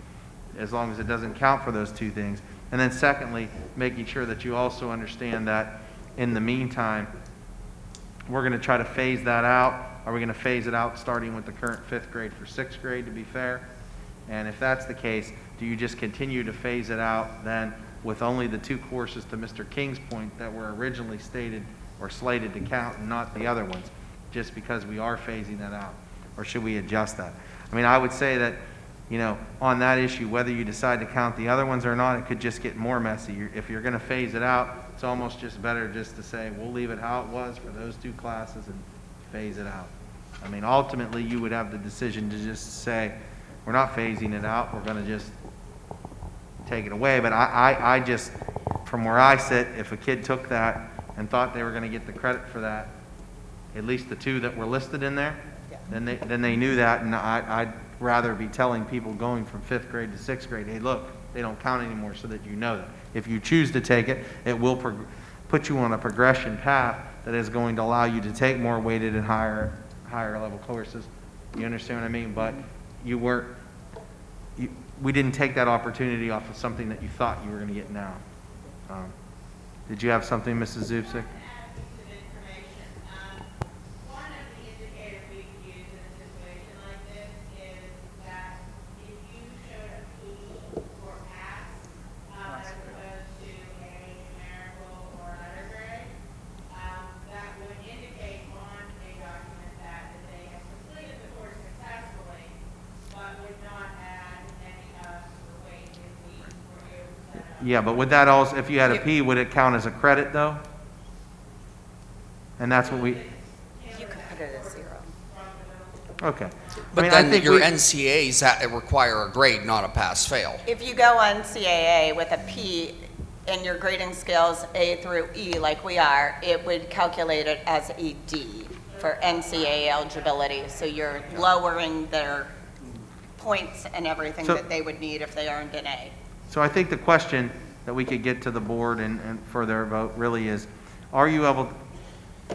as long as it doesn't count for those two things. And then secondly, making sure that you also understand that in the meantime, we're going to try to phase that out. Are we going to phase it out starting with the current 5th grade for 6th grade, to be fair? And if that's the case, do you just continue to phase it out then with only the 2 courses, to Mr. King's point, that were originally stated or slated to count and not the other ones, just because we are phasing that out? Or should we adjust that? I would say that, on that issue, whether you decide to count the other ones or not, it could just get more messy. If you're going to phase it out, it's almost just better just to say, we'll leave it how it was for those 2 classes and phase it out. Ultimately, you would have the decision to just say, we're not phasing it out, we're going to just take it away. But I just, from where I sit, if a kid took that and thought they were going to get the credit for that, at least the 2 that were listed in there, then they knew that, and I'd rather be telling people going from 5th grade to 6th grade, hey, look, they don't count anymore, so that you know that. If you choose to take it, it will put you on a progression path that is going to allow you to take more weighted and higher level courses. You understand what I mean? But we didn't take that opportunity off of something that you thought you were going to get now. Did you have something, Mrs. Zubczyk? Yeah, but would that also, if you had a P, would it count as a credit though? And that's what we, You could put it as 0. okay. But I then think your NCAs require a grade, not a pass-fail. If you go on CAA with a P and your grading scales A through E like we are, it would calculate it as a D for NCAA eligibility. So you're lowering their points and everything that they would need if they earned an A. So I think the question that we could get to the board and for their vote really is, are you able,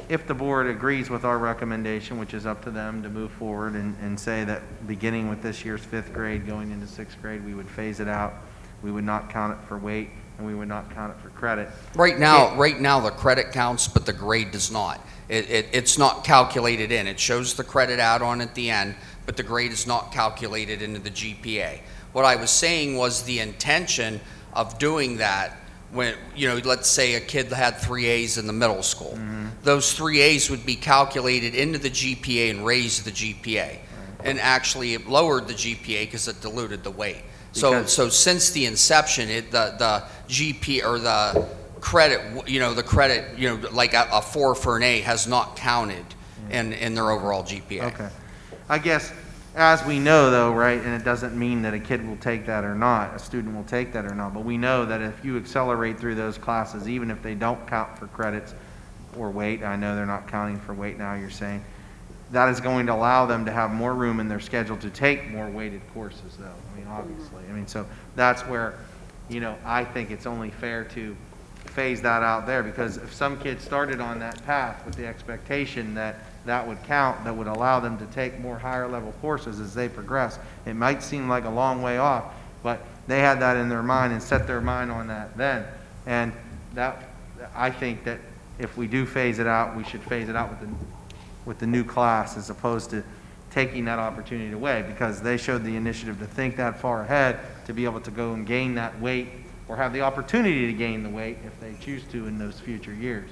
if the board agrees with our recommendation, which is up to them to move forward and say that beginning with this year's 5th grade going into 6th grade, we would phase it out, we would not count it for weight, and we would not count it for credit. Right now the credit counts, but the grade does not. It's not calculated in. It shows the credit out on at the end, but the grade is not calculated into the GPA. What I was saying was the intention of doing that when, let's say a kid had 3 A's in the middle school. Mm-hmm. Those 3 A's would be calculated into the GPA and raised the GPA. And actually it lowered the GPA because it diluted the weight. So since the inception, the GP or the credit, like a 4 for an A has not counted in their overall GPA. Okay. I guess, as we know though, right, and it doesn't mean that a kid will take that or not, a student will take that or not, but we know that if you accelerate through those classes, even if they don't count for credits or weight, I know they're not counting for weight now, you're saying, that is going to allow them to have more room in their schedule to take more weighted courses though, obviously. So that's where, I think it's only fair to phase that out there, because if some kids started on that path with the expectation that would count, that would allow them to take more higher level courses as they progress. It might seem like a long way off, but they had that in their mind and set their mind on that then. And that, I think that if we do phase it out, we should phase it out with the new class as opposed to taking that opportunity away, because they showed the initiative to think that far ahead to be able to go and gain that weight or have the opportunity to gain the weight if they choose to in those future years.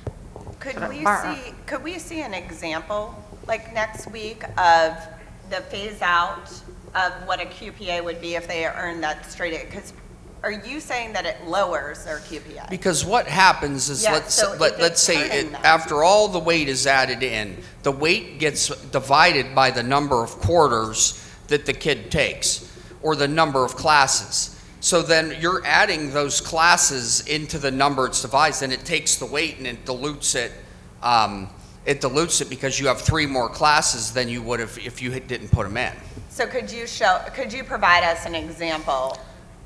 Could we see an example, like next week, of the phase out of what a QPA would be if they earned that straight A? Because are you saying that it lowers their QPA? Because what happens is, Yeah, so if let's it's say, earning that. after all the weight is added in, the weight gets divided by the number of quarters that the kid takes, or the number of classes. So then you're adding those classes into the number it's divides, and it takes the weight and it dilutes it. It dilutes it because you have 3 more classes than you would have if you didn't put them in. So could you provide us an example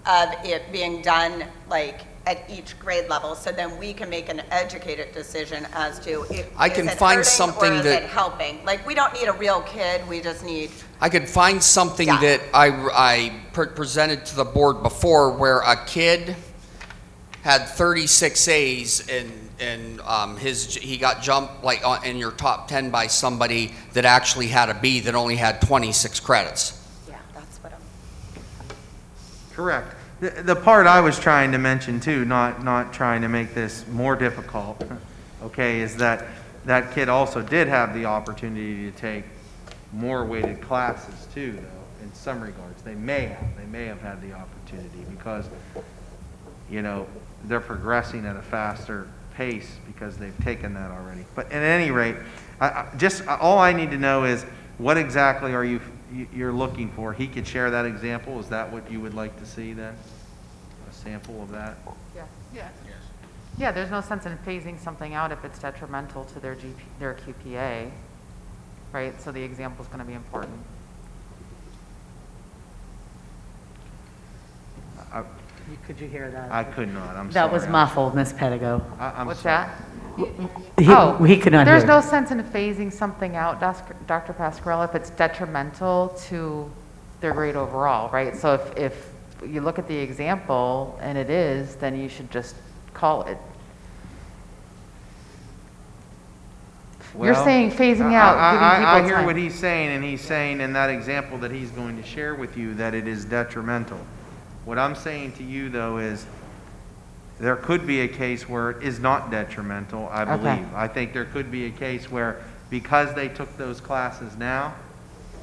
of it being done like at each grade level, so then we can make an educated decision as to if I can is it find hurting something or is that- it helping? Like, we don't need a real kid, we just need, I could find something Yeah. that I presented to the board before, where a kid had 36 A's and he got jumped like in your top 10 by somebody that actually had a B that only had 26 credits. yeah, that's what I'm. Correct. The part I was trying to mention too, not trying to make this more difficult, okay, is that that kid also did have the opportunity to take more weighted classes too, though, in some regards. They may have had the opportunity because, you know, they're progressing at a faster pace because they've taken that already. But at any rate, all I need to know is what exactly are you're looking for. He could share that example. Is that what you would like to see then? A sample of that? Yeah, there's no sense in phasing something out if it's detrimental to their QPA, right? So the example's going to be important. Could you hear that? I could not. I'm sorry. That was muffled, Ms. Pedigo. I'm What's sorry. that? He could not hear. There's no sense in phasing something out, Dr. Pascarella, if it's detrimental to their grade overall, right? So if you look at the example and it is, then you should just call it. You're Well, saying phasing out, giving people I hear time. what he's saying, and he's saying in that example that he's going to share with you that it is detrimental. What I'm saying to you, though, is there could be a case where it is not detrimental, I Okay. believe. I think there could be a case where, because they took those classes now,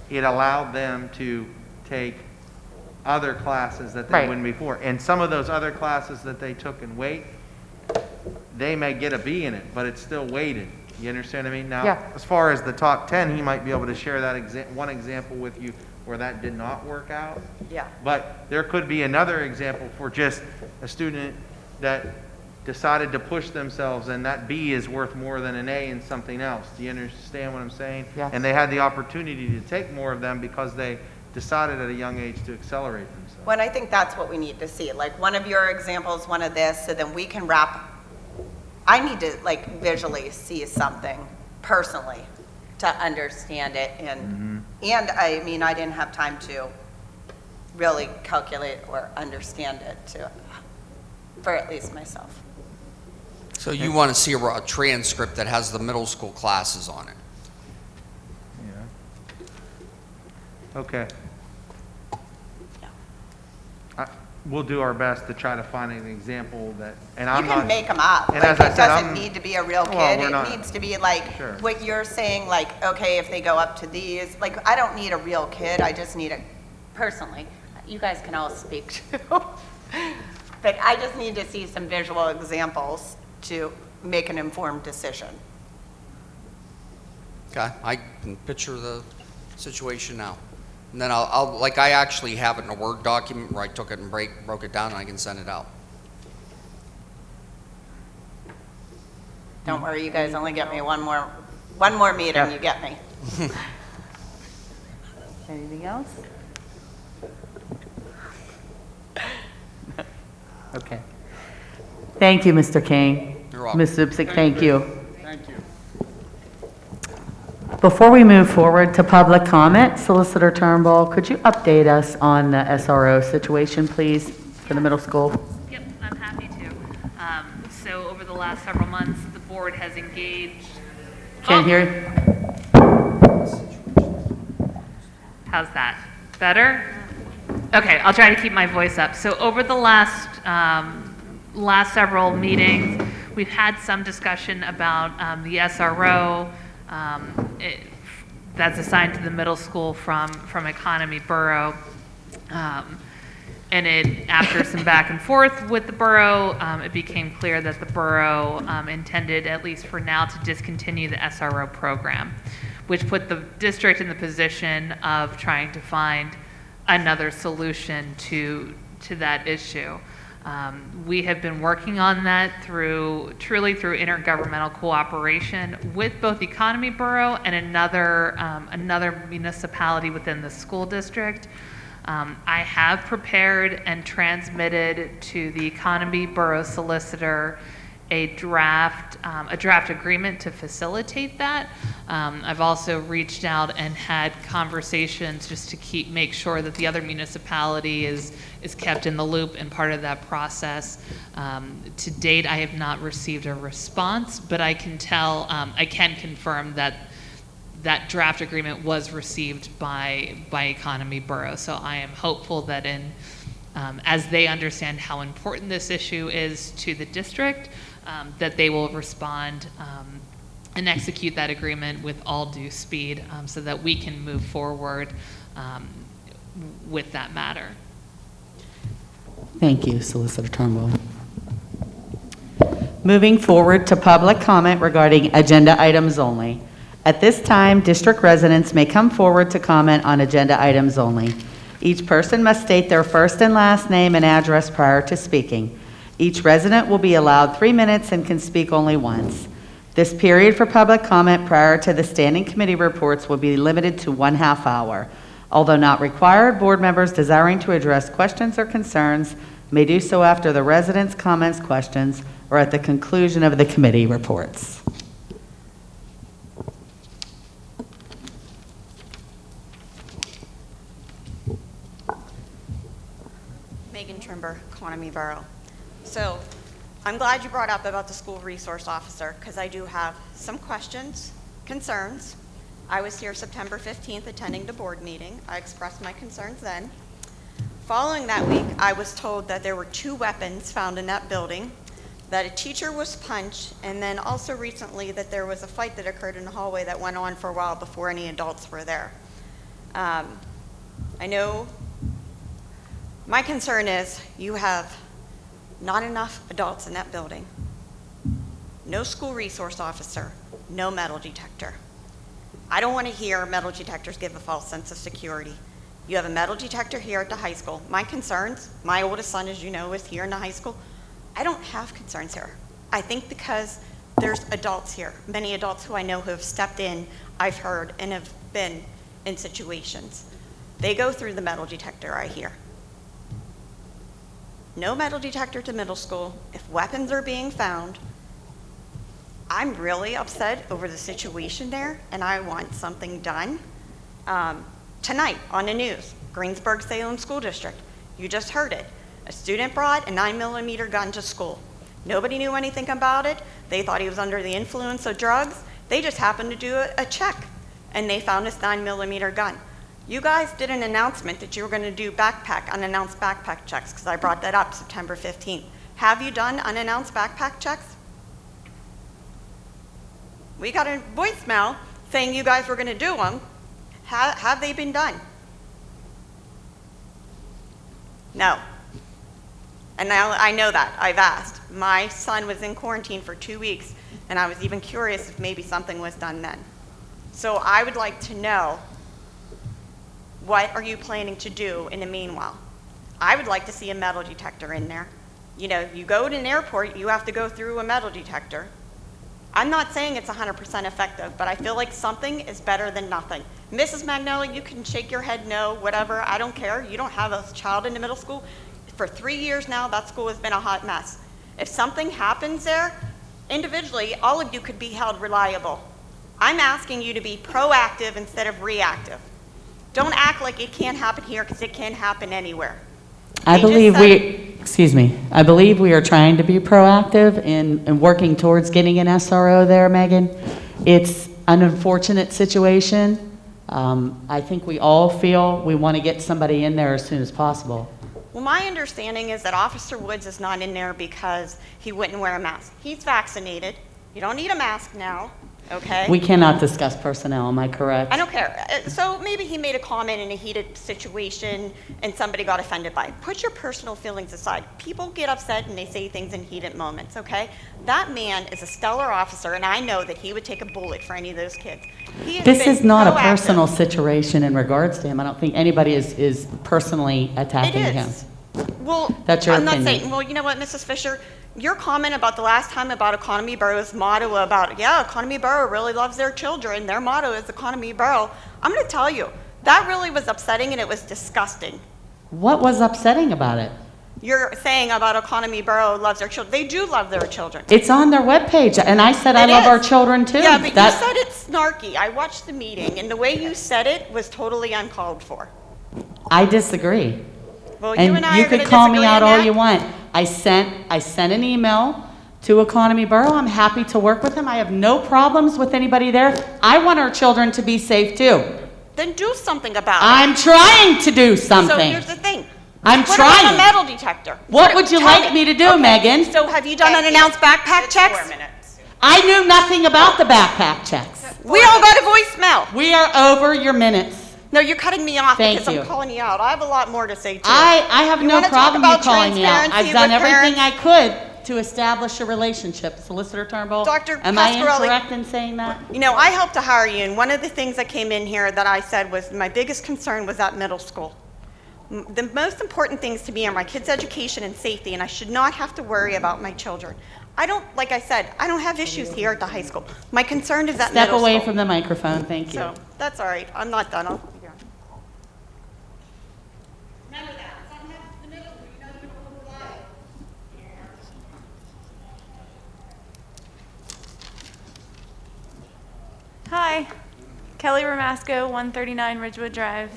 it allowed them to take other classes that they Right. wouldn't before. And some of those other classes that they took in weight, they may get a B in it, but it's still weighted. You understand what I mean? Now, Yeah. as far as the top 10, he might be able to share that one example with you where that did not work out. Yeah. But there could be another example for just a student that decided to push themselves, and that B is worth more than an A in something else. Do you understand what I'm saying? Yes. And they had the opportunity to take more of them because they decided at a young age to accelerate themselves. Well, I think that's what we need to see, like one of your examples, one of this, so then we can I need to like visually see something personally to understand it, and I mean, I didn't have time to really calculate or understand it for at least myself. So you want to see a transcript that has the middle school classes on it. Yeah. Okay. We'll do our best to try to find an example that, and I'm You not. can make them up. And Like, as I it said, doesn't I'm- need to be a real Well, kid. we're It not- needs to be like Sure. what you're saying, like, okay, if they go up to these, like, I don't need a real kid. I just need personally, you guys can all speak too. But I just need to see some visual examples to make an informed decision. Okay, I can picture the situation now. And then I'll like, I actually have it in a Word document where I took it and broke it down, and I can send it out. Don't worry, you guys only get me one more meeting, Yeah. you get me. Anything else? Okay. Thank you, Mr. King. You're welcome. Ms. Zubczyk, thank you. Thank you. Before we move forward to public comment, Solicitor Turnbull, could you update us on the SRO situation, please, for the middle school? Yep, I'm happy to. So over the last several months, the board has engaged. Can't Oh, hear you? How's that? Better? Okay, I'll try to keep my voice up. So over the last several meetings, We've had some discussion about the SRO that's assigned to the middle school from Economy Borough. And after some back and forth with the borough, it became clear that the borough intended, at least for now, to discontinue the SRO program, which put the district in the position of trying to find another solution to that issue. We have been working on that truly through intergovernmental cooperation with both Economy Borough and another municipality within the school district. I have prepared and transmitted to the Economy Borough solicitor a draft agreement to facilitate that. I've also reached out and had conversations just to make sure that the other municipality is kept in the loop and part of that process. To date, I have not received a response, but I can confirm that that draft agreement was received by Economy Borough. So I am hopeful that as they understand how important this issue is to the district, that they will respond and execute that agreement with all due speed so that we can move forward with that matter. Thank you, Solicitor Turnbull. Moving forward to public comment regarding agenda items only. At this time, district residents may come forward to comment on agenda items only. Each person must state their first and last name and address prior to speaking. Each resident will be allowed 3 minutes and can speak only once. This period for public comment prior to the standing committee reports will be limited to 1/2 hour. Although not required, board members desiring to address questions or concerns may do so after the residents' comments, questions, or at the conclusion of the committee reports. Economy Borough. So I'm glad you brought up about the school resource officer because I do have some questions, concerns. I was here September 15th attending the board meeting. I expressed my concerns then. Following that week, I was told that there were 2 weapons found in that building, that a teacher was punched, and then also recently that there was a fight that occurred in the hallway that went on for a while before any adults were there. I know my concern is you have not enough adults in that building. No school resource officer, no metal detector. I don't want to hear metal detectors give a false sense of security. You have a metal detector here at the high school. My concerns, my oldest son, as you know, is here in the high school. I don't have concerns here. I think because there's adults here, many adults who I know who have stepped in, I've heard, and have been in situations. They go through the metal detector, I hear. No metal detector to middle school. If weapons are being found, I'm really upset over the situation there, and I want something done. Tonight on the news, Greensburg-Salem School District, you just heard it. A student brought a 9mm gun to school. Nobody knew anything about it. They thought he was under the influence of drugs. They just happened to do a check, and they found this 9mm gun. You guys did an announcement that you were going to do unannounced backpack checks, because I brought that up September 15th. Have you done unannounced backpack checks? We got a voicemail saying you guys were going to do them. Have they been done? No. And now I know that. I've asked. My son was in quarantine for 2 weeks, and I was even curious if maybe something was done then. So I would like to know, what are you planning to do in the meanwhile? I would like to see a metal detector in there. You know, you go to an airport, you have to go through a metal detector. I'm not saying it's 100% effective, but I feel like something is better than nothing. Mrs. Magnelli, you can shake your head no, whatever, I don't care. You don't have a child in the middle school. For 3 years now, that school has been a hot mess. If something happens there, individually, all of you could be held reliable. I'm asking you to be proactive instead of reactive. Don't act like it can't happen here because it can happen anywhere. I believe we are trying to be proactive in working towards getting an SRO there, Megan. It's an unfortunate situation. I think we all feel we want to get somebody in there as soon as possible. Well, my understanding is that Officer Woods is not in there because he wouldn't wear a mask. He's vaccinated. You don't need a mask now, okay? We cannot discuss personnel, am I correct? I don't care. So maybe he made a comment in a heated situation and somebody got offended by it. Put your personal feelings aside. People get upset and they say things in heated moments, okay? That man is a stellar officer, and I know that he would take a bullet for any of those kids. He has This been is not a proactive. personal situation in regards to him. I don't think anybody is personally attacking It him. is. Well, That's your I'm not opinion. saying, well, you know what, Mrs. Fisher? Your comment about the last time about Economy Borough's motto about, yeah, Economy Borough really loves their children. Their motto is Economy Borough. I'm going to tell you, that really was upsetting and it was disgusting. What was upsetting about it? You're saying about Economy Borough loves their children. They do love their children. It's on their webpage, and I said I It love is. our children too. Yeah, but That- you said it snarky. I watched the meeting, and the way you said it was totally uncalled for. I disagree. Well, you and And I you are going could to call me disagree out on all that. you want. I sent an email to Economy Borough. I'm happy to work with them. I have no problems with anybody there. I want our children to be safe too. Then do something about it. I'm trying to do So something. here's the thing. I'm Put on a trying. metal detector. What would you Tell like me to do, Okay, Megan? So have you done unannounced backpack checks? I knew nothing about the backpack checks. We all got a voicemail. We are over your minutes. No, you're cutting me off Thank because you. I'm calling you out. I have a lot more to say too. I have You no wanna talk problem you about calling me out. I've transparency done with everything parents? I could to establish a relationship. Solicitor Turnbull, Dr. am I Pasquarelli. incorrect in saying that? You know, I helped to hire you, and one of the things that came in here that I said was my biggest concern was at middle school. The most important things to me are my kids' education and safety, and I should not have to worry about my children. I don't, like I said, I don't have issues here at the high school. My concern is at Step middle away school. from the microphone, thank you. So, that's all right. I'm not done. I'll be here. Remember that. It's on half the middle school. You know the middle flag. Hi, Kelly Ramasco, 139 Ridgewood Drive,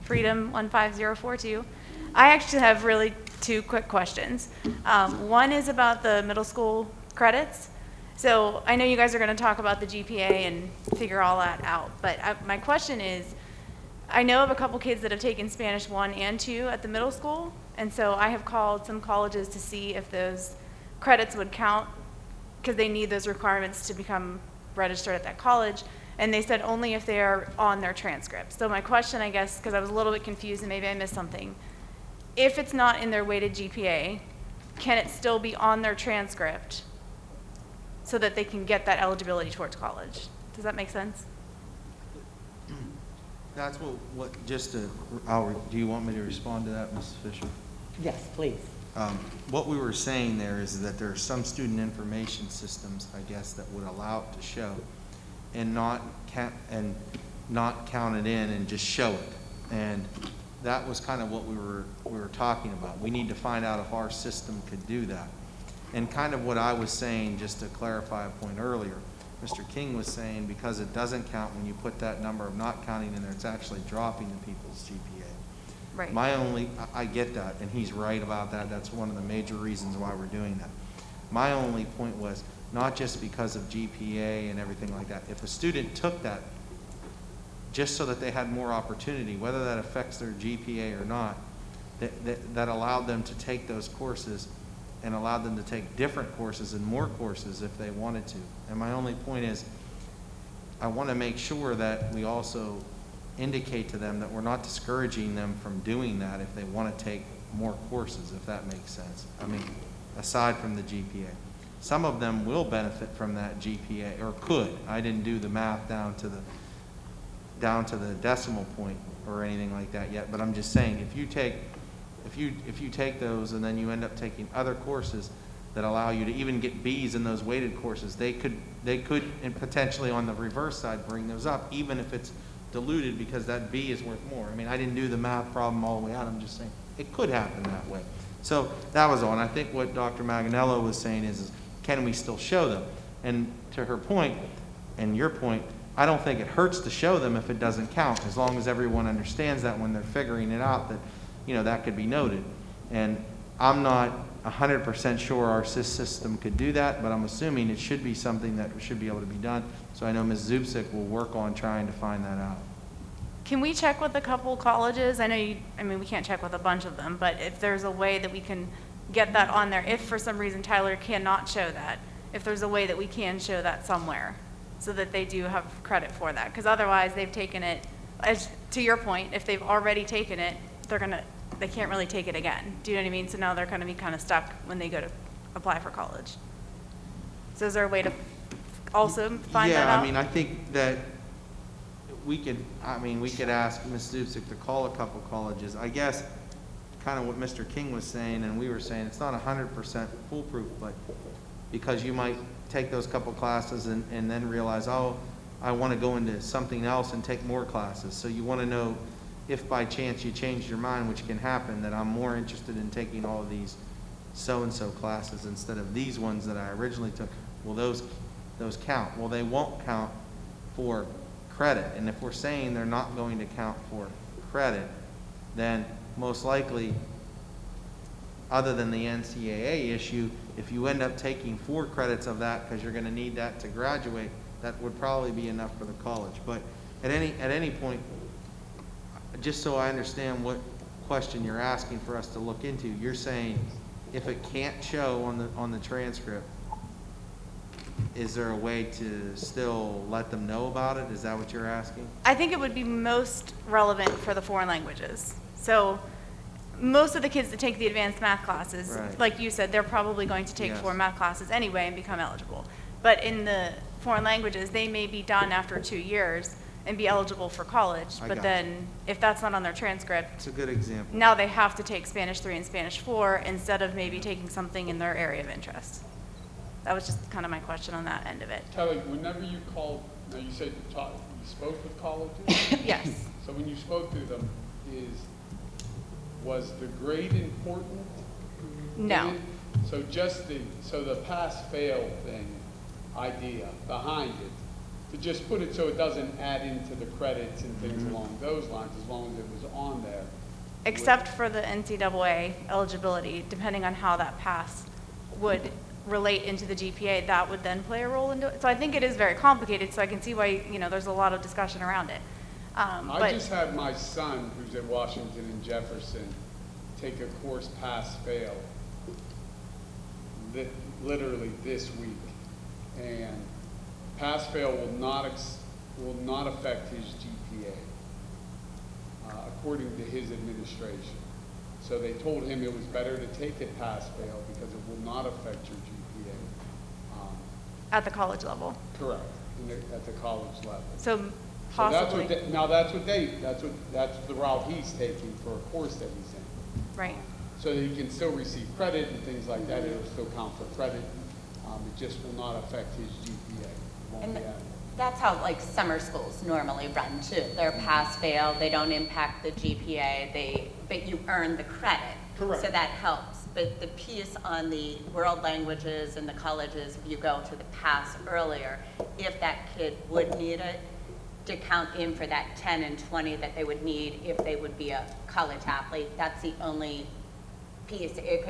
Freedom 15042. I actually have really two quick questions. One is about the middle school credits. So I know you guys are going to talk about the GPA and figure all that out, but my question is, I know of a couple kids that have taken Spanish 1 and 2 at the middle school, and so I have called some colleges to see if those credits would count, because they need those requirements to become registered at that college, and they said only if they are on their transcript. So my question, I guess, because I was a little bit confused and maybe I missed something, if it's not in their weighted GPA, can it still be on their transcript so that they can get that eligibility towards college? Does that make sense? That's just to, do you want me to respond to that, Mrs. Fisher? Yes, please. What we were saying there is that there are some student information systems, I guess, that would allow it to show and not count it in and just show it. And that was kind of what we were talking about. We need to find out if our system could do that. And kind of what I was saying, just to clarify a point earlier, Mr. King was saying because it doesn't count when you put that number of not counting in there, it's actually dropping the people's GPA. Right. I get that, and he's right about that. That's one of the major reasons why we're doing that. My only point was not just because of GPA and everything like that. If a student took that just so that they had more opportunity, whether that affects their GPA or not, that allowed them to take those courses and allowed them to take different courses and more courses if they wanted to. And my only point is, I want to make sure that we also indicate to them that we're not discouraging them from doing that if they want to take more courses, if that makes sense. I mean, aside from the GPA. Some of them will benefit from that GPA, or could. I didn't do the math down to the decimal point or anything like that yet, but I'm just saying, if you take those and then you end up taking other courses that allow you to even get B's in those weighted courses, they could and potentially on the reverse side bring those up, even if it's diluted because that B is worth more. I mean, I didn't do the math problem all the way out. I'm just saying it could happen that way. So that was all. And I think what Dr. Maganello was saying is can we still show them? And to her point and your point, I don't think it hurts to show them if it doesn't count, as long as everyone understands that when they're figuring it out, that, that could be noted. And I'm not 100% sure our SIS system could do that, but I'm assuming it should be something that should be able to be done. So I know Ms. Zubcik will work on trying to find that out. Can we check with a couple colleges? I mean, we can't check with a bunch of them, but if there's a way that we can get that on there, if for some reason Tyler cannot show that, if there's a way that we can show that somewhere, so that they do have credit for that, because otherwise they've taken it, as to your point, if they've already taken it, they can't really take it again. Do you know what I mean? So now they're gonna be kind of stuck when they go to apply for college. So is there a way to also find that out? Yeah, I mean, I think that we could ask Ms. Zubcic to call a couple colleges. I guess kind of what Mr. King was saying and we were saying, it's not 100% foolproof, but because you might take those couple classes and then realize, oh, I want to go into something else and take more classes. So you want to know if by chance you change your mind, which can happen, that I'm more interested in taking all of these so-and-so classes instead of these ones that I originally took. Will those count? Well, they won't count for credit. And if we're saying they're not going to count for credit, then most likely, other than the NCAA issue, if you end up taking 4 credits of that because you're going to need that to graduate, that would probably be enough for the college. But at any point, just so I understand what question you're asking for us to look into, you're saying if it can't show on the transcript, is there a way to still let them know about it? Is that what you're asking? I think it would be most relevant for the foreign languages. So most of the kids that take the advanced math classes, Right. like you said, they're probably going to take Yes. 4 math classes anyway and become eligible. But in the foreign languages, they may be done after 2 years and be eligible for college. I But got then if that's not on their transcript, It's a good example. now they have to take Spanish 3 and Spanish 4 instead of maybe taking something in their area of interest. That was just kind of my question on that end of it. Kelly, whenever you called, now you said you spoke with colleges? Yes. So when you spoke to them, was the grade important? No. So so the pass-fail thing, idea behind it, to just put it so it doesn't add into the credits and things along those lines, as long as it was on there. Except for the NCAA eligibility, depending on how that pass would relate into the GPA, that would then play a role into it. So I think it is very complicated, so I can see why, there's a lot of discussion around it. I just had my son, who's at Washington and Jefferson, take a course pass-fail literally this week. And pass-fail will not affect his GPA, according to his administration. So they told him it was better to take it pass-fail because it will not affect your GPA. At the college level. Correct, at the college level. So So that's possibly, that's the route he's taking for a course that he's in. right. So that he can still receive credit and things like that, it'll still count for credit. It just will not affect his GPA. It won't And be added. that's how like summer schools normally run too. They're pass-fail, they don't impact the GPA, but you earn the credit. Correct. So that helps. But the piece on the world languages and the colleges, if you go to the pass earlier, if that kid would need it, to count in for that 10 and 20 that they would need if they would be a college athlete, that's the only piece. It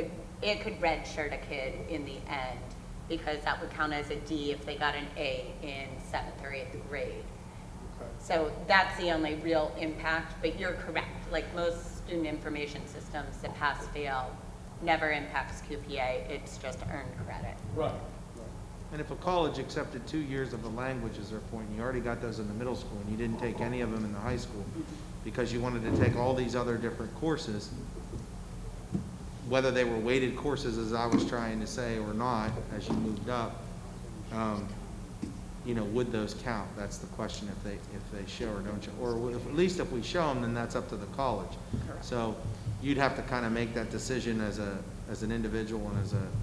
could redshirt a kid in the end because that would count as a D if they got an A in 7th or 8th grade. Okay. So that's the only real impact, but you're correct. Like most student information systems, the pass-fail never impacts QPA, it's just earned credit. Right. And if a college accepted 2 years of a language as their point, and you already got those in the middle school, and you didn't take any of them in the high school, because you wanted to take all these other different courses, whether they were weighted courses, as I was trying to say, or not, as you moved up, would those count? That's the question, if they show or don't show. Or at least if we show them, then that's up to the college. So you'd have to kind of make that decision as an individual and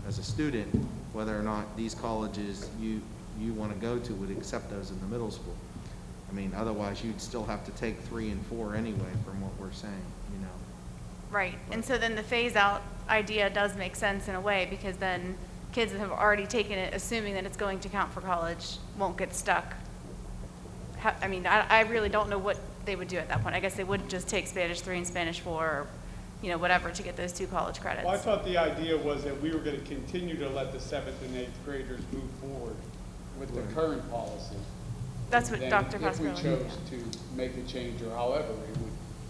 as a student, whether or not these colleges you want to go to would accept those in the middle school. I mean, otherwise you'd still have to take 3 and 4 anyway from what we're saying, Right. And so then the phase-out idea does make sense in a way, because then kids that have already taken it, assuming that it's going to count for college, won't get stuck. I really don't know what they would do at that point. I guess they would just take Spanish 3 and Spanish 4, or, whatever, to get those 2 college credits. Well, I thought the idea was that we were going to continue to let the 7th and 8th graders move forward with the current policy. That's what then Dr. if we Pasquale. chose to make a change or however, it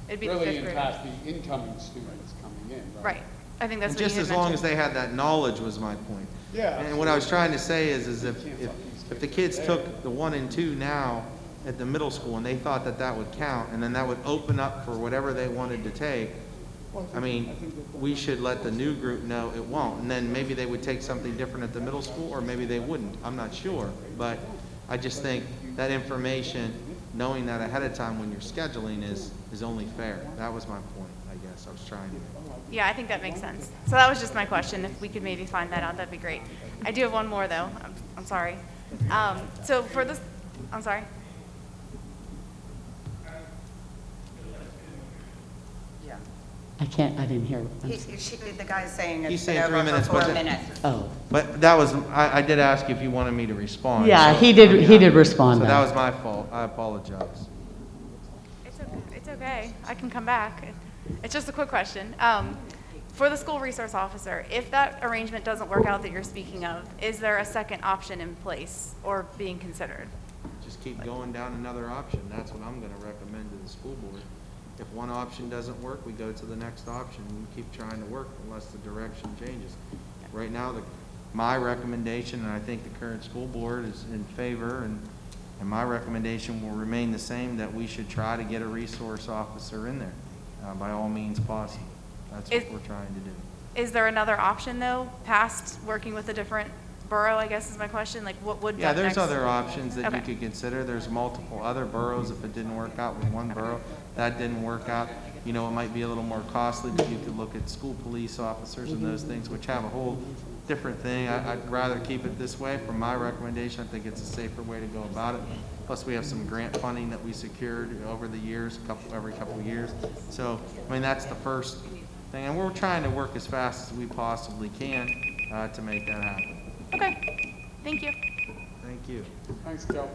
It'd be would the really fifth grade. impact the incoming students coming in, right? Right. I think that's And what just you as had long mentioned. as they had that knowledge was my point. Yeah, And what I was trying to say is if the kids took the 1 and 2 now at the middle school and they thought that that would count, and then that would open up for whatever they wanted to take, I mean, we should let the new group know it won't. And then maybe they would take something different at the middle school, or maybe they wouldn't. I'm not sure. But I just think that information, knowing that ahead of time when you're scheduling is only fair. That was my point, I guess, I was trying to make. Yeah, I think that makes sense. So that was just my question. If we could maybe find that out, that'd be great. I do have one more, though. I'm sorry. So for this, I'm sorry. I didn't hear. The guy's saying He's it's saying been 3 over minutes, for 4 but- minutes. Oh, But that was, I did ask if you wanted me to respond. yeah, so- he did respond So though. that was my fault. I apologize. It's okay. I can come back. It's just a quick question. For the school resource officer, if that arrangement doesn't work out that you're speaking of, is there a second option in place or being considered? Just keep going down another option. That's what I'm gonna recommend to the school board. If one option doesn't work, we go to the next option and keep trying to work unless the direction changes. Right now, my recommendation, and I think the current school board is in favor, and my recommendation will remain the same, that we should try to get a resource officer in there, by all means possible. That's what we're trying to do. Is there another option, though, past working with a different borough, I guess is my question? Like, what would Yeah, the there's next- other options that you Okay. could consider. There's multiple other boroughs. If it didn't work out with one borough, that didn't work out, you know, it might be a little more costly, but you could look at school police officers and those things, which have a whole different thing. I'd rather keep it this way. From my recommendation, I think it's a safer way to go about it. Plus, we have some grant funding that we secured over the years, every couple of years. So, I mean, that's the first thing. And we're trying to work as fast as we possibly can to make that happen. Okay, thank you. Thank you. Thanks, Joe.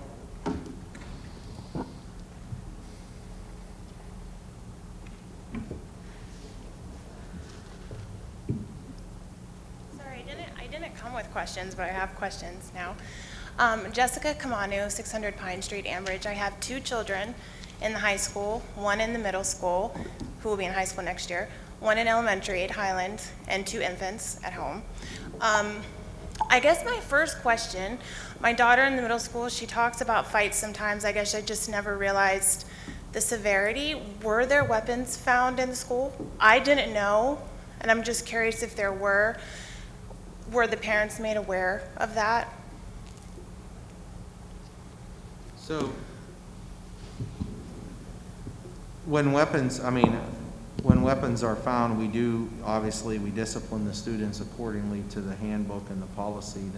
Sorry, I didn't come with questions, but I have questions now. Jessica Kamanu, 600 Pine Street, Ambridge. I have 2 children in the high school, 1 in the middle school, who will be in high school next year, 1 in elementary at Highland, and 2 infants at home. I guess my first question, my daughter in the middle school, she talks about fights sometimes. I guess I just never realized the severity. Were there weapons found in the school? I didn't know, and I'm just curious if there were. Were the parents made aware of that? So, when weapons are found, we do, obviously, we discipline the students accordingly to the handbook and the policy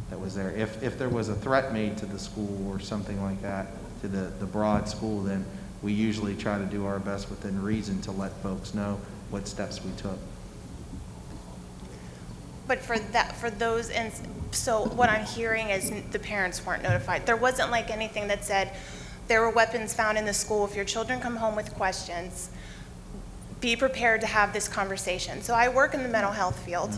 that was there. If there was a threat made to the school or something like that, to the broad school, then we usually try to do our best within reason to let folks know what steps we took. But for those, so what I'm hearing is the parents weren't notified. There wasn't like anything that said there were weapons found in the school. If your children come home with questions, be prepared to have this conversation. So I work in the mental health field.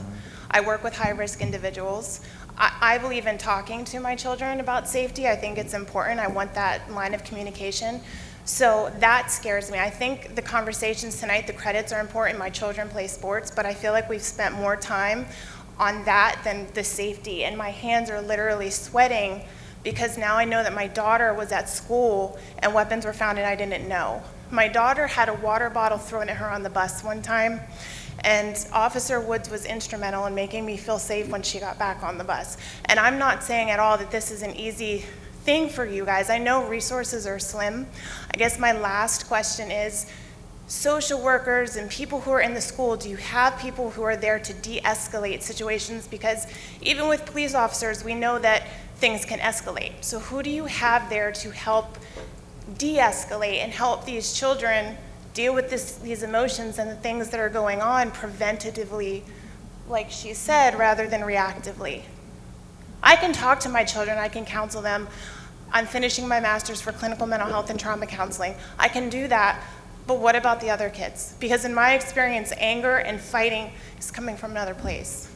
I work with high-risk individuals. I believe in talking to my children about safety. I think it's important. I want that line of communication. So that scares me. I think the conversations tonight, the credits are important. My children play sports, but I feel like we've spent more time on that than the safety. And my hands are literally sweating because now I know that my daughter was at school and weapons were found and I didn't know. My daughter had a water bottle thrown at her on the bus one time, and Officer Woods was instrumental in making me feel safe when she got back on the bus. And I'm not saying at all that this is an easy thing for you guys. I know resources are slim. I guess my last question is, social workers and people who are in the school, do you have people who are there to de-escalate situations? Because even with police officers, we know that things can escalate. So who do you have there to help de-escalate and help these children deal with these emotions and the things that are going on preventatively, like she said, rather than reactively? I can talk to my children, I can counsel them. I'm finishing my master's for clinical mental health and trauma counseling. I can do that, but what about the other kids? Because in my experience, anger and fighting is coming from another place.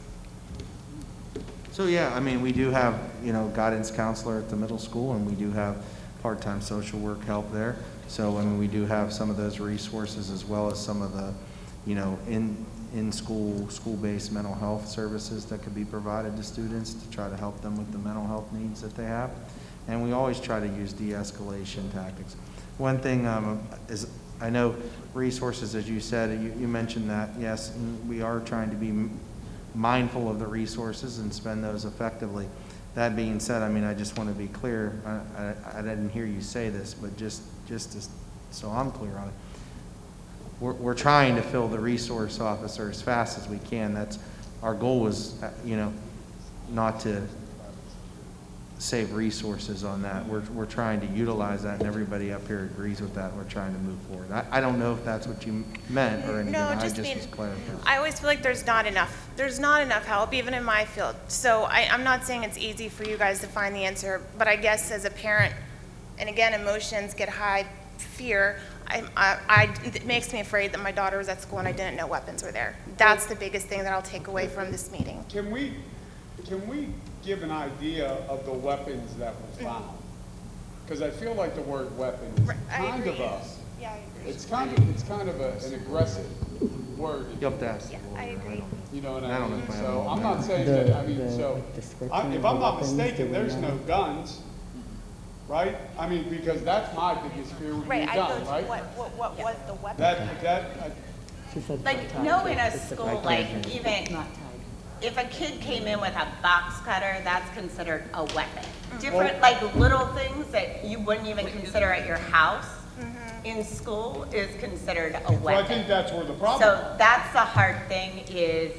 So, yeah, I mean, we do have, guidance counselor at the middle school, and we do have part-time social work help there. So, I mean, we do have some of those resources as well as some of the, in-school, school-based mental health services that could be provided to students to try to help them with the mental health needs that they have. And we always try to use de-escalation tactics. One thing is, I know resources, as you said, you mentioned that, yes, we are trying to be mindful of the resources and spend those effectively. That being said, I mean, I just want to be clear, I didn't hear you say this, but just so I'm clear on it, we're trying to fill the resource officer as fast as we can. That's our goal is, not to save resources on that. We're trying to utilize that, and everybody up here agrees with that. We're trying to move forward. I don't know if that's what you meant or anything. No, I just just mean, was clarifying. I always feel like there's not enough help, even in my field. So I'm not saying it's easy for you guys to find the answer, but I guess as a parent, and again, emotions get high, fear, it makes me afraid that my daughter was at school and I didn't know weapons were there. That's the biggest thing that I'll take away from this meeting. Can we give an idea of the weapons that were found? Because I feel like the word weapon is kind of a, Yeah, I agree. it's kind of an aggressive word. You'll have to ask the Yeah, lawyer. I agree. You know what I I don't know mean? if I have So all I'm that. not saying that, I mean, so, if I'm not mistaken, there's no guns, right? I mean, because that's my biggest fear would be Right, a I gun, go to right? what was the weapon? That, Like, no, in a school, like, even if a kid came in with a box cutter, that's considered a weapon. Different, like, little things that you wouldn't even consider at your house in school is considered a well, I weapon. think that's where the problem. So that's the hard thing is,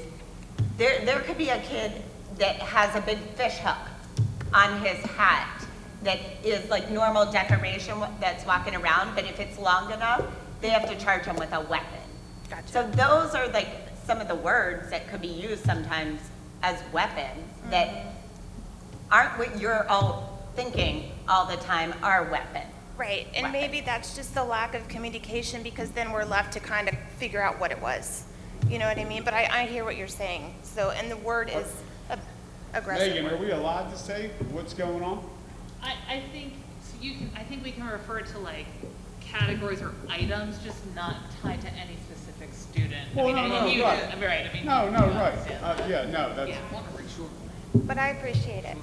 there could be a kid that has a big fish hook on his hat that is like normal decoration that's walking around, but if it's long enough, they have to charge him with a weapon. Gotcha. So those are like some of the words that could be used sometimes as weapons that aren't what you're all thinking all the time are weapons. Right, and maybe that's just the lack of communication because then we're left to kind of figure out what it was. You know what I mean? But I hear what you're saying. So, and the word is aggressive. Megan, are we allowed to say what's going on? I think, so I think we can refer to like categories or items, just not tied to any specific student. Well, I mean, no, and you, right. right, I mean. No, you right. understand. Yeah, no, that's. Yeah, want to reassure. But I appreciate it.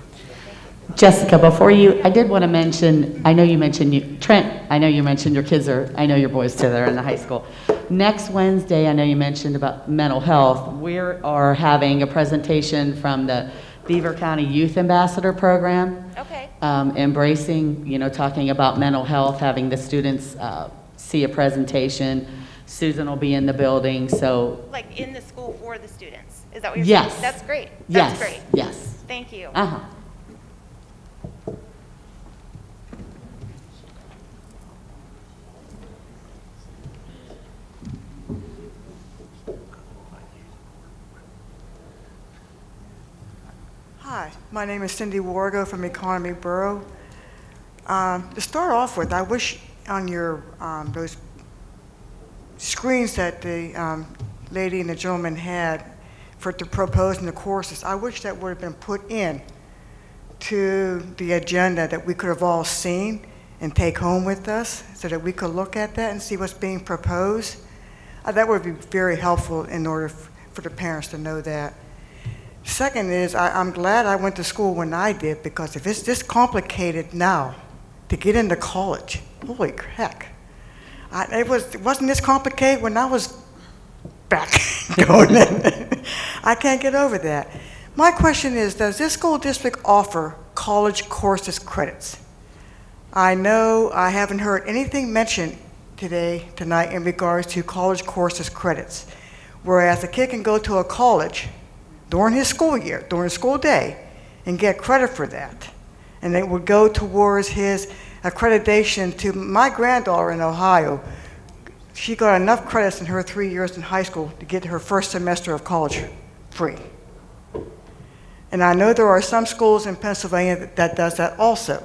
Jessica, before you, I did want to mention, I know you mentioned Trent, I know you mentioned your kids I know your boys too, they're in the high school. Next Wednesday, I know you mentioned about mental health. We are having a presentation from the Beaver County Youth Ambassador Program. Okay. Embracing, talking about mental health, having the students see a presentation. Susan will be in the building, so. Like in the school for the students. Is that what you're Yes. saying? That's great. Yes. That's great. Yes. Thank you. Uh-huh. Hi, my name is Cindy Wargo from Economy Borough. To start off with, I wish on your those screens that the lady and the gentleman had for to propose in the courses, I wish that would have been put in to the agenda that we could have all seen and take home with us so that we could look at that and see what's being proposed. That would be very helpful in order for the parents to know that. Second is, I'm glad I went to school when I did, because if it's this complicated now to get into college, holy heck. It wasn't this complicated when I was back going in. I can't get over that. My question is, does this school district offer college courses credits? I know I haven't heard anything mentioned tonight in regards to college courses credits, whereas a kid can go to a college during his school year, during his school day, and get credit for that. And it would go towards his accreditation to my granddaughter in Ohio. She got enough credits in her 3 years in high school to get her first semester of college free. And I know there are some schools in Pennsylvania that does that also.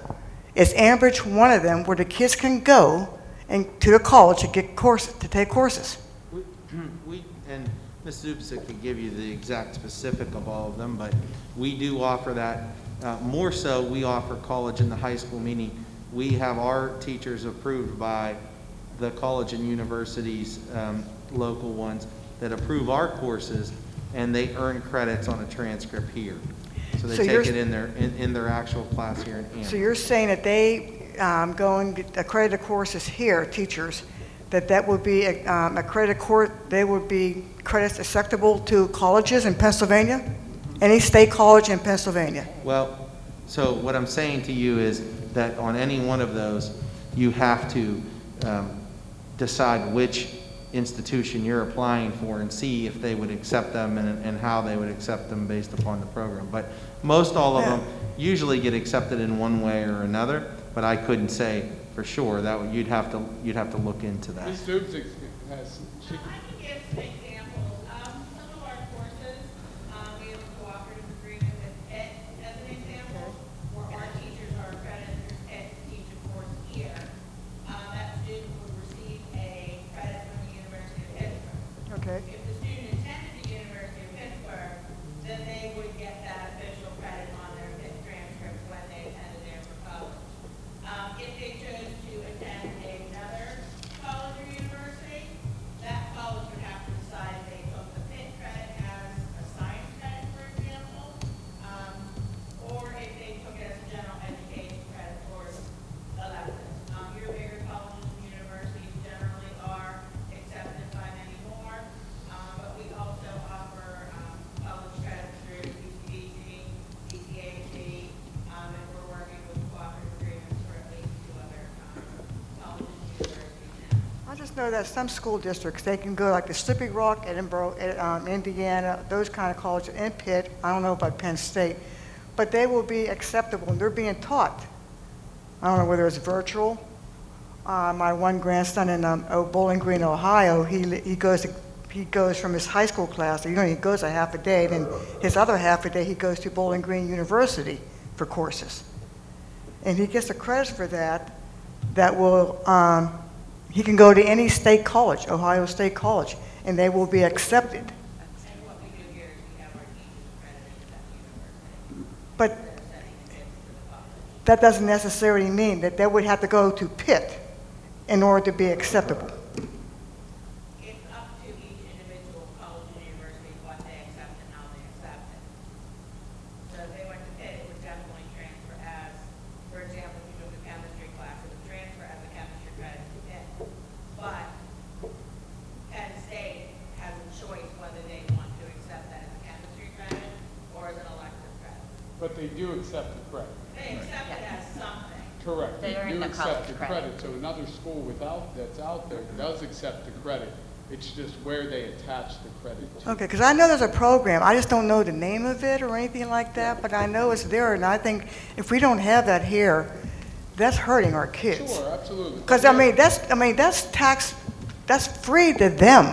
Is Ambridge one of them where the kids can go and to the college to get courses, to take courses? And Ms. Zubczyk could give you the exact specific of all of them, but we do offer that. More so, we offer college and the high school, meaning we have our teachers approved by the college and universities, local ones, that approve our courses, and they earn credits on a transcript here. So they take it in their actual class here in Amherst. So you're saying that they go and get accredited courses here, teachers, that would be accredited course, they would be credits acceptable to colleges in Pennsylvania? Any state college in Pennsylvania? Well, so what I'm saying to you is that on any one of those, you have to decide which institution you're applying for and see if they would accept them and how they would accept them based upon the program. But most all of them usually get accepted in one way or another, but I couldn't say for sure. That you'd have to look into that. Ms. Zubczyk has, she, I can give some examples. Some of our courses, we have a cooperative agreement with Pitt as an example, where our teachers are accredited through Pitt to teach a course here. That student would receive a credit from the University of Pittsburgh. Okay. If the student attended the University of Pittsburgh, then they would get that official credit on their Pitt transcript when they attended there for college. If they chose to attend another college or university, that college would have to decide if they took the Pitt credit as a science credit, for example, or if they took it as a general education credit or electives. Your bigger colleges and universities generally are accepted by many more, but we also offer college credits through UCBC, DCAT, and we're working with cooperative agreements for at least 2 other colleges and universities now. I just know that some school districts, they can go like the Slippery Rock, Edinburgh, Indiana, those kind of colleges, and Pitt, I don't know about Penn State, but they will be acceptable, and they're being taught. I don't know whether it's virtual. My one grandson in Bowling Green, Ohio, he goes from his high school class, he goes a half a day, then his other half a day he goes to Bowling Green University for courses. And he gets the credits for that will, he can go to any state college, Ohio State College, and they will be accepted. And what we do here is we have our teachers accredited at that university. But They're setting the kids for the college. that doesn't necessarily mean that they would have to go to Pitt in order to be acceptable. It's up to each individual college and university what they accept and how they accept it. So if they went to Pitt, it would definitely transfer as, for example, if you took a chemistry class, it would transfer as a chemistry credit to Pitt. But Penn State has a choice whether they want to accept that as a chemistry credit or as an elective credit. but they do accept the credit. They accept it as something. Correct. They earn do the accept college the credit. So another school that's out there does accept the credit. It's just where they attach the credit to. Okay, because I know there's a program, I just don't know the name of it or anything like that, but I know it's there, and I think if we don't have that here, that's hurting our kids. Sure, absolutely. Because, that's free to them.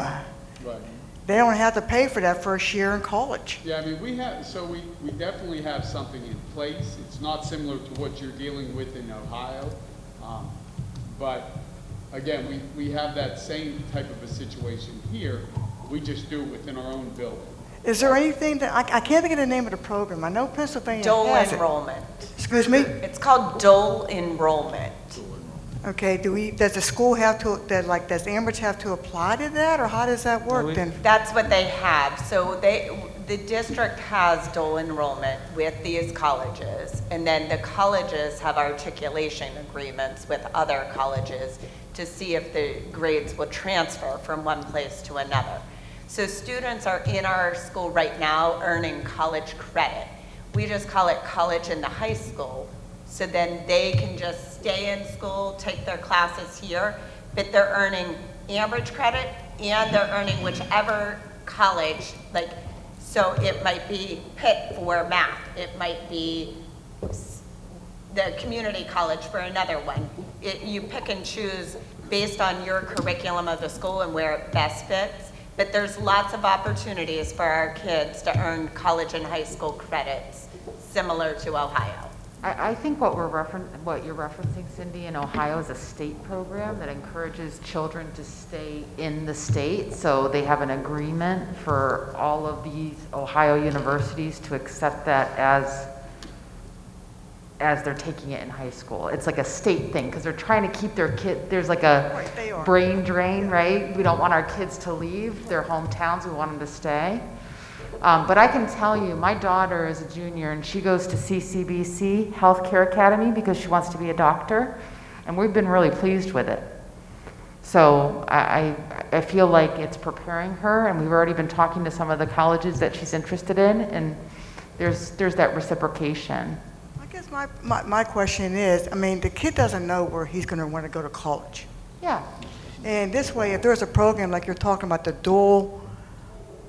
Right. They don't have to pay for that first year in college. Yeah, I mean, we definitely have something in place. It's not similar to what you're dealing with in Ohio. But again, we have that same type of a situation here. We just do it within our own building. Is there anything that, I can't think of the name of the program, I know Pennsylvania Dual has it. enrollment. Excuse me? It's called dual enrollment. Okay, does the school have to, does Amherst have to apply to that, or how does that work then? That's what they have. So the district has dual enrollment with these colleges, and then the colleges have articulation agreements with other colleges to see if the grades will transfer from one place to another. So students are in our school right now earning college credit. We just call it college in the high school. So then they can just stay in school, take their classes here, but they're earning Amherst credit and they're earning whichever college, so it might be Pitt for math, it might be the community college for another one. You pick and choose based on your curriculum of the school and where it best fits, but there's lots of opportunities for our kids to earn college and high school credits similar to Ohio. I think what what you're referencing, Cindy, in Ohio is a state program that encourages children to stay in the state. So they have an agreement for all of these Ohio universities to accept that as they're taking it in high school. It's like a state thing because they're trying to keep their kid, there's like a brain drain, right? We don't want our kids to leave their hometowns, we want them to stay. But I can tell you, my daughter is a junior and she goes to CCBC Healthcare Academy because she wants to be a doctor, and we've been really pleased with it. So I feel like it's preparing her, and we've already been talking to some of the colleges that she's interested in, and there's that reciprocation. I guess my question is, I mean, the kid doesn't know where he's going to want to go to college. Yeah. And this way, if there's a program like you're talking about, the dual,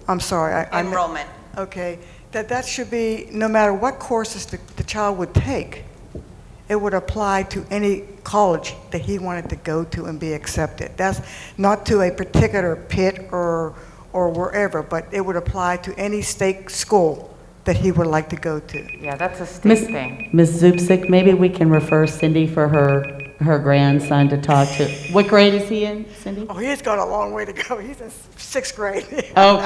I'm sorry. Enrollment. Okay, that should be, no matter what courses the child would take, it would apply to any college that he wanted to go to and be accepted. That's not to a particular pit or wherever, but it would apply to any state school that he would like to go to. Yeah, that's a state thing. Ms. Zupsik, maybe we can refer Cindy for her grandson to talk to. What grade is he in, Cindy? Oh, he's got a long way to go. He's in 6th grade. Okay. Oh,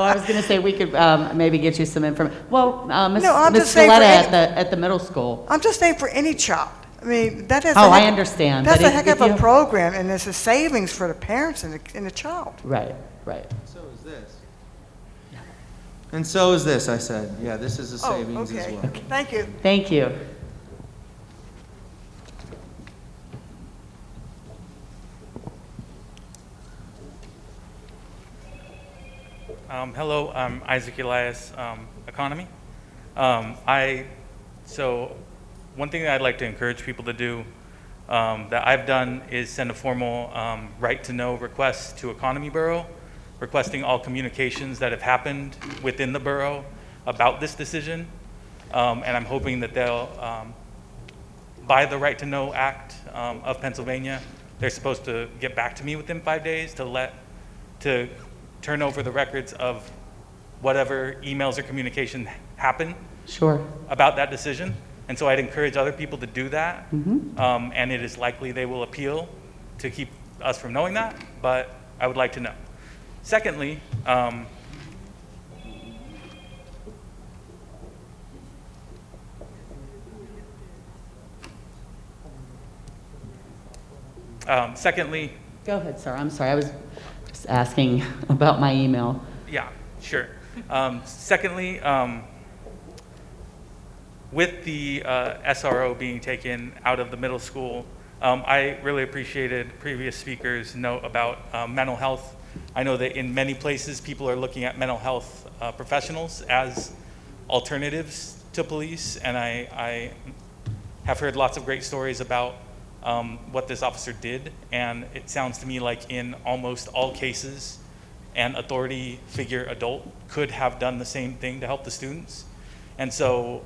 I was going to say we could maybe get you some information. Well, Ms. Scaletta at the middle school. I'm just saying for any child. I mean, that is. Oh, I understand. That's a heck of a program, and it's a savings for the parents and the child. Right, right. So is this. And so is this, I said. Yeah, this is a savings as well. Okay. Thank you. Thank you. Hello, I'm Isaac Elias, Economy. So one thing that I'd like to encourage people to do that I've done is send a formal right-to-know request to Economy Borough, requesting all communications that have happened within the borough about this decision. And I'm hoping that they'll, by the Right to Know Act of Pennsylvania, they're supposed to get back to me within 5 days to turn over the records of whatever emails or communication happen about that decision. And so I'd encourage other people to do that. And it is likely they will appeal to keep us from knowing that, but I would like to know. Secondly, go ahead, sir. I'm sorry. I was just asking about my email. Yeah, sure. Secondly, with the SRO being taken out of the middle school, I really appreciated previous speakers' note about mental health. I know that in many places people are looking at mental health professionals as alternatives to police, and I have heard lots of great stories about what this officer did, and it sounds to me like in almost all cases, an authority figure adult could have done the same thing to help the students. And so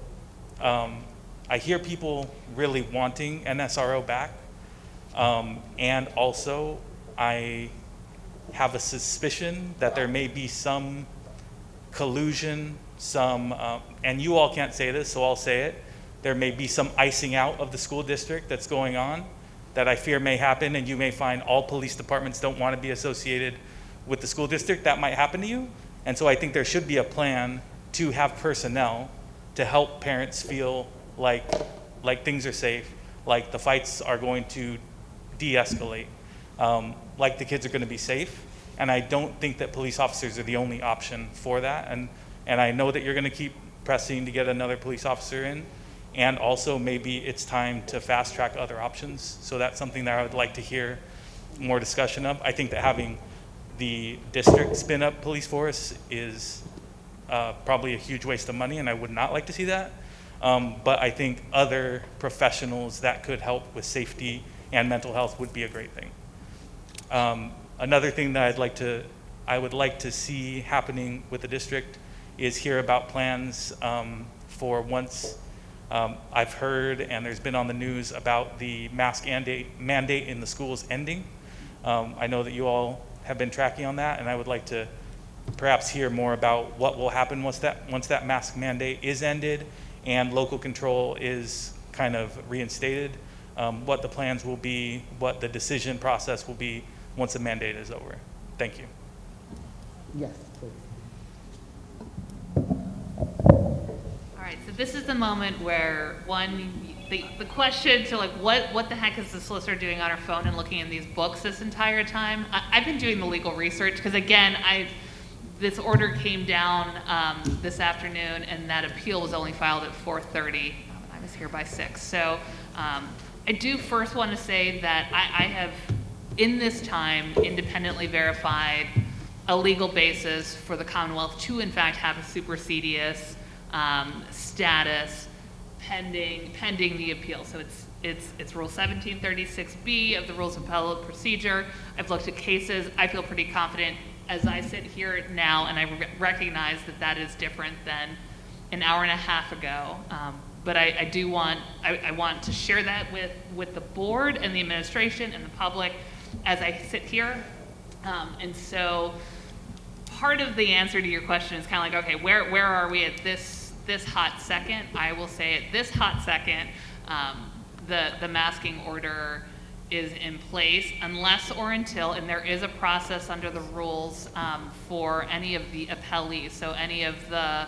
I hear people really wanting an SRO back, and also I have a suspicion that there may be some collusion, and you all can't say this, so I'll say it, there may be some icing out of the school district that's going on that I fear may happen, and you may find all police departments don't want to be associated with the school district. That might happen to you. And so I think there should be a plan to have personnel to help parents feel like things are safe, like the fights are going to de-escalate, like the kids are going to be safe. And I don't think that police officers are the only option for that. And I know that you're going to keep pressing to get another police officer in. And also maybe it's time to fast track other options. So that's something that I would like to hear more discussion of. I think that having the district spin up police force is probably a huge waste of money, and I would not like to see that. But I think other professionals that could help with safety and mental health would be a great thing. Another thing that I would like to see happening with the district is hear about plans for once I've heard, and there's been on the news about the mask mandate in the schools ending. I know that you all have been tracking on that, and I would like to perhaps hear more about what will happen once that mask mandate is ended, and local control is kind of reinstated, what the plans will be, what the decision process will be once the mandate is over. Thank you. Yes, please. All right, so this is the moment where the question to like, what the heck is the solicitor doing on her phone and looking in these books this entire time? I've been doing the legal research because again, this order came down this afternoon and that appeal was only filed at 4:30. I was here by 6. So I do first want to say that I have, in this time, independently verified a legal basis for the Commonwealth to in fact have a supersedious status pending the appeal. So it's Rule 1736B of the Rules of Appellate Procedure. I've looked at cases. I feel pretty confident as I sit here now, and I recognize that that is different than an hour and a half ago. But I do want to share that with the board and the administration and the public as I sit here. And so part of the answer to your question is kind of like, okay, where are we at this hot second? I will say at this hot second, the masking order is in place unless or until, and there is a process under the rules for any of the appellees. So any of the,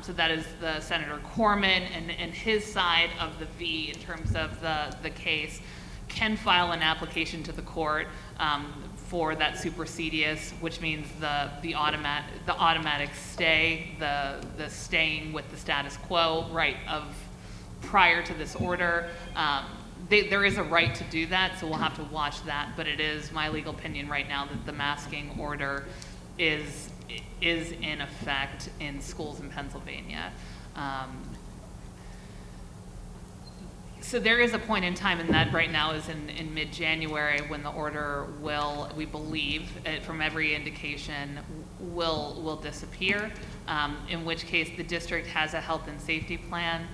so that is the Senator Corman and his side of the V in terms of the case, can file an application to the court for that supersedious, which means the automatic stay, the staying with the status quo, right, of prior to this order. There is a right to do that, so we'll have to watch that, but it is my legal opinion right now that the masking order is in effect in schools in Pennsylvania. So there is a point in time, and that right now is in mid-January when the order will, we believe, from every indication, will disappear, in which case the district has a health and safety plan.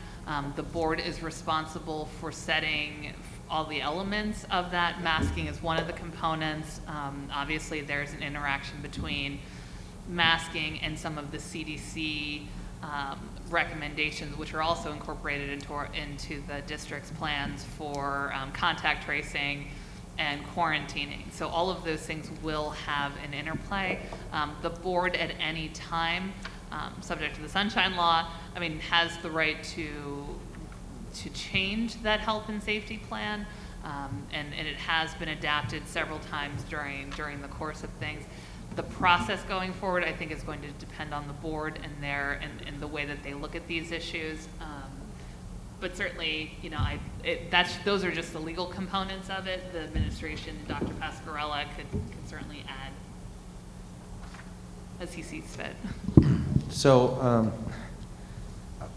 The board is responsible for setting all the elements of that. Masking is one of the components. Obviously, there's an interaction between masking and some of the CDC recommendations, which are also incorporated into the district's plans for contact tracing and quarantining. So all of those things will have an interplay. The board at any time, subject to the Sunshine Law, I mean, has the right to change that health and safety plan, and it has been adapted several times during the course of things. The process going forward, I think, is going to depend on the board and the way that they look at these issues. But certainly, you know, those are just the legal components of it. The administration, Dr. Pasquarella, could certainly add as he sees fit. So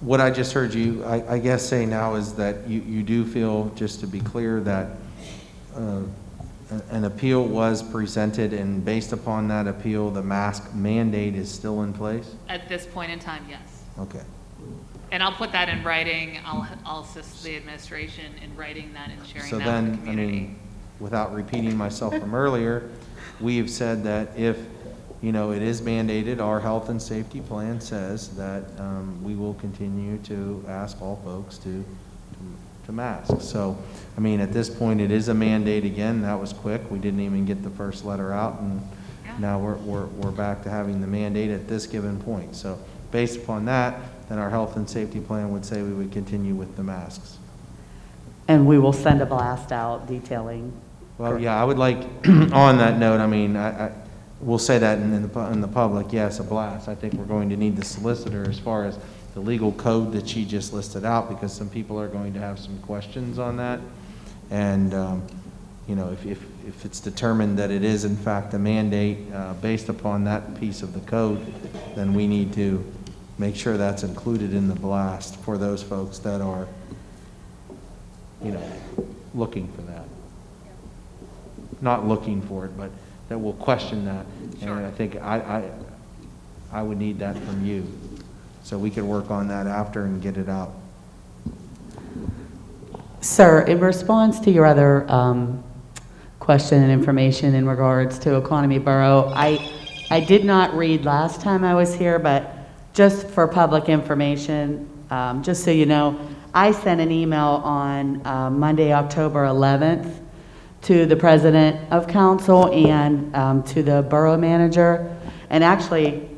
what I just heard you, I guess, say now is that you do feel, just to be clear, that an appeal was presented, and based upon that appeal, the mask mandate is still in place? At this point in time, yes. Okay. And I'll put that in writing. I'll assist the administration in writing that and sharing So that then, with the community. I mean, without repeating myself from earlier, we've said that if, you know, it is mandated, our health and safety plan says that we will continue to ask all folks to mask. So, I mean, at this point, it is a mandate again. That was quick. We didn't even get the first letter out, and now we're back to having the mandate at this given point. So, based upon that, then our health and safety plan would say we would continue with the masks. And we will send a blast out detailing. Well, yeah, I would like, on that note, I mean, we'll say that in the public, yes, a blast. I think we're going to need the solicitor as far as the legal code that she just listed out, because some people are going to have some questions on that. And, you know, if it's determined that it is in fact a mandate based upon that piece of the code, then we need to make sure that's included in the blast for those folks that are, you know, looking for that. Not looking for it, but that will question that. Sure. And I think I would need that from you. So we could work on that after and get it out. Sir, in response to your other question and information in regards to Economy Borough, I did not read last time I was here, but just for public information, Just so you know, I sent an email on Monday, October 11th to the president of council and to the borough manager. And actually,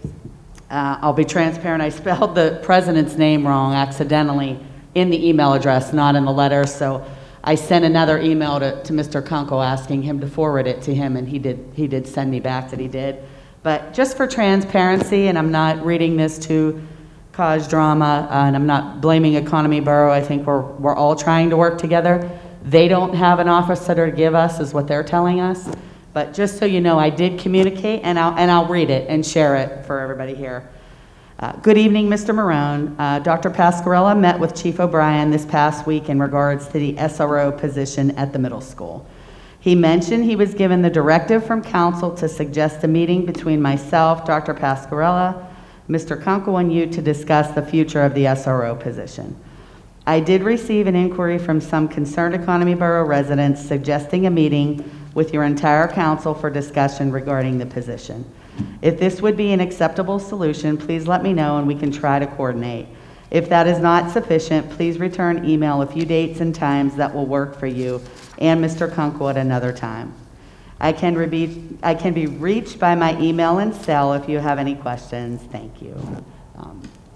I'll be transparent, I spelled the president's name wrong accidentally in the email address, not in the letter. So I sent another email to Mr. Kunkel asking him to forward it to him, and he did send me back that he did. But just for transparency, and I'm not reading this to cause drama, and I'm not blaming Economy Borough, I think we're all trying to work together. They don't have an officer to give us, is what they're telling us. But just so you know, I did communicate, and I'll read it and share it for everybody here. Good evening, Mr. Marone. Dr. Pascarella met with Chief O'Brien this past week in regards to the SRO position at the middle school. He mentioned he was given the directive from council to suggest a meeting between myself, Dr. Pascarella, Mr. Kunkel, and you to discuss the future of the SRO position. I did receive an inquiry from some concerned Economy Borough residents suggesting a meeting with your entire council for discussion regarding the position. If this would be an acceptable solution, please let me know and we can try to coordinate. If that is not sufficient, please return email a few dates and times that will work for you and Mr. Kunkel at another time. I can be reached by my email and cell if you have any questions. Thank you.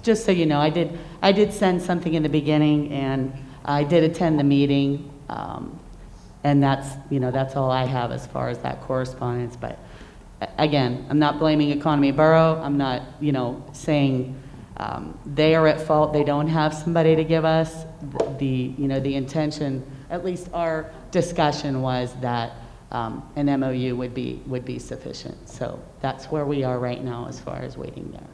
Just so you know, I did send something in the beginning, and I did attend the meeting, and that's all I have as far as that correspondence. But again, I'm not blaming Economy Borough. I'm not, saying they are at fault. They don't have somebody to give us. The intention, at least our discussion, was that an MOU would be sufficient. So that's where we are right now as far as waiting there.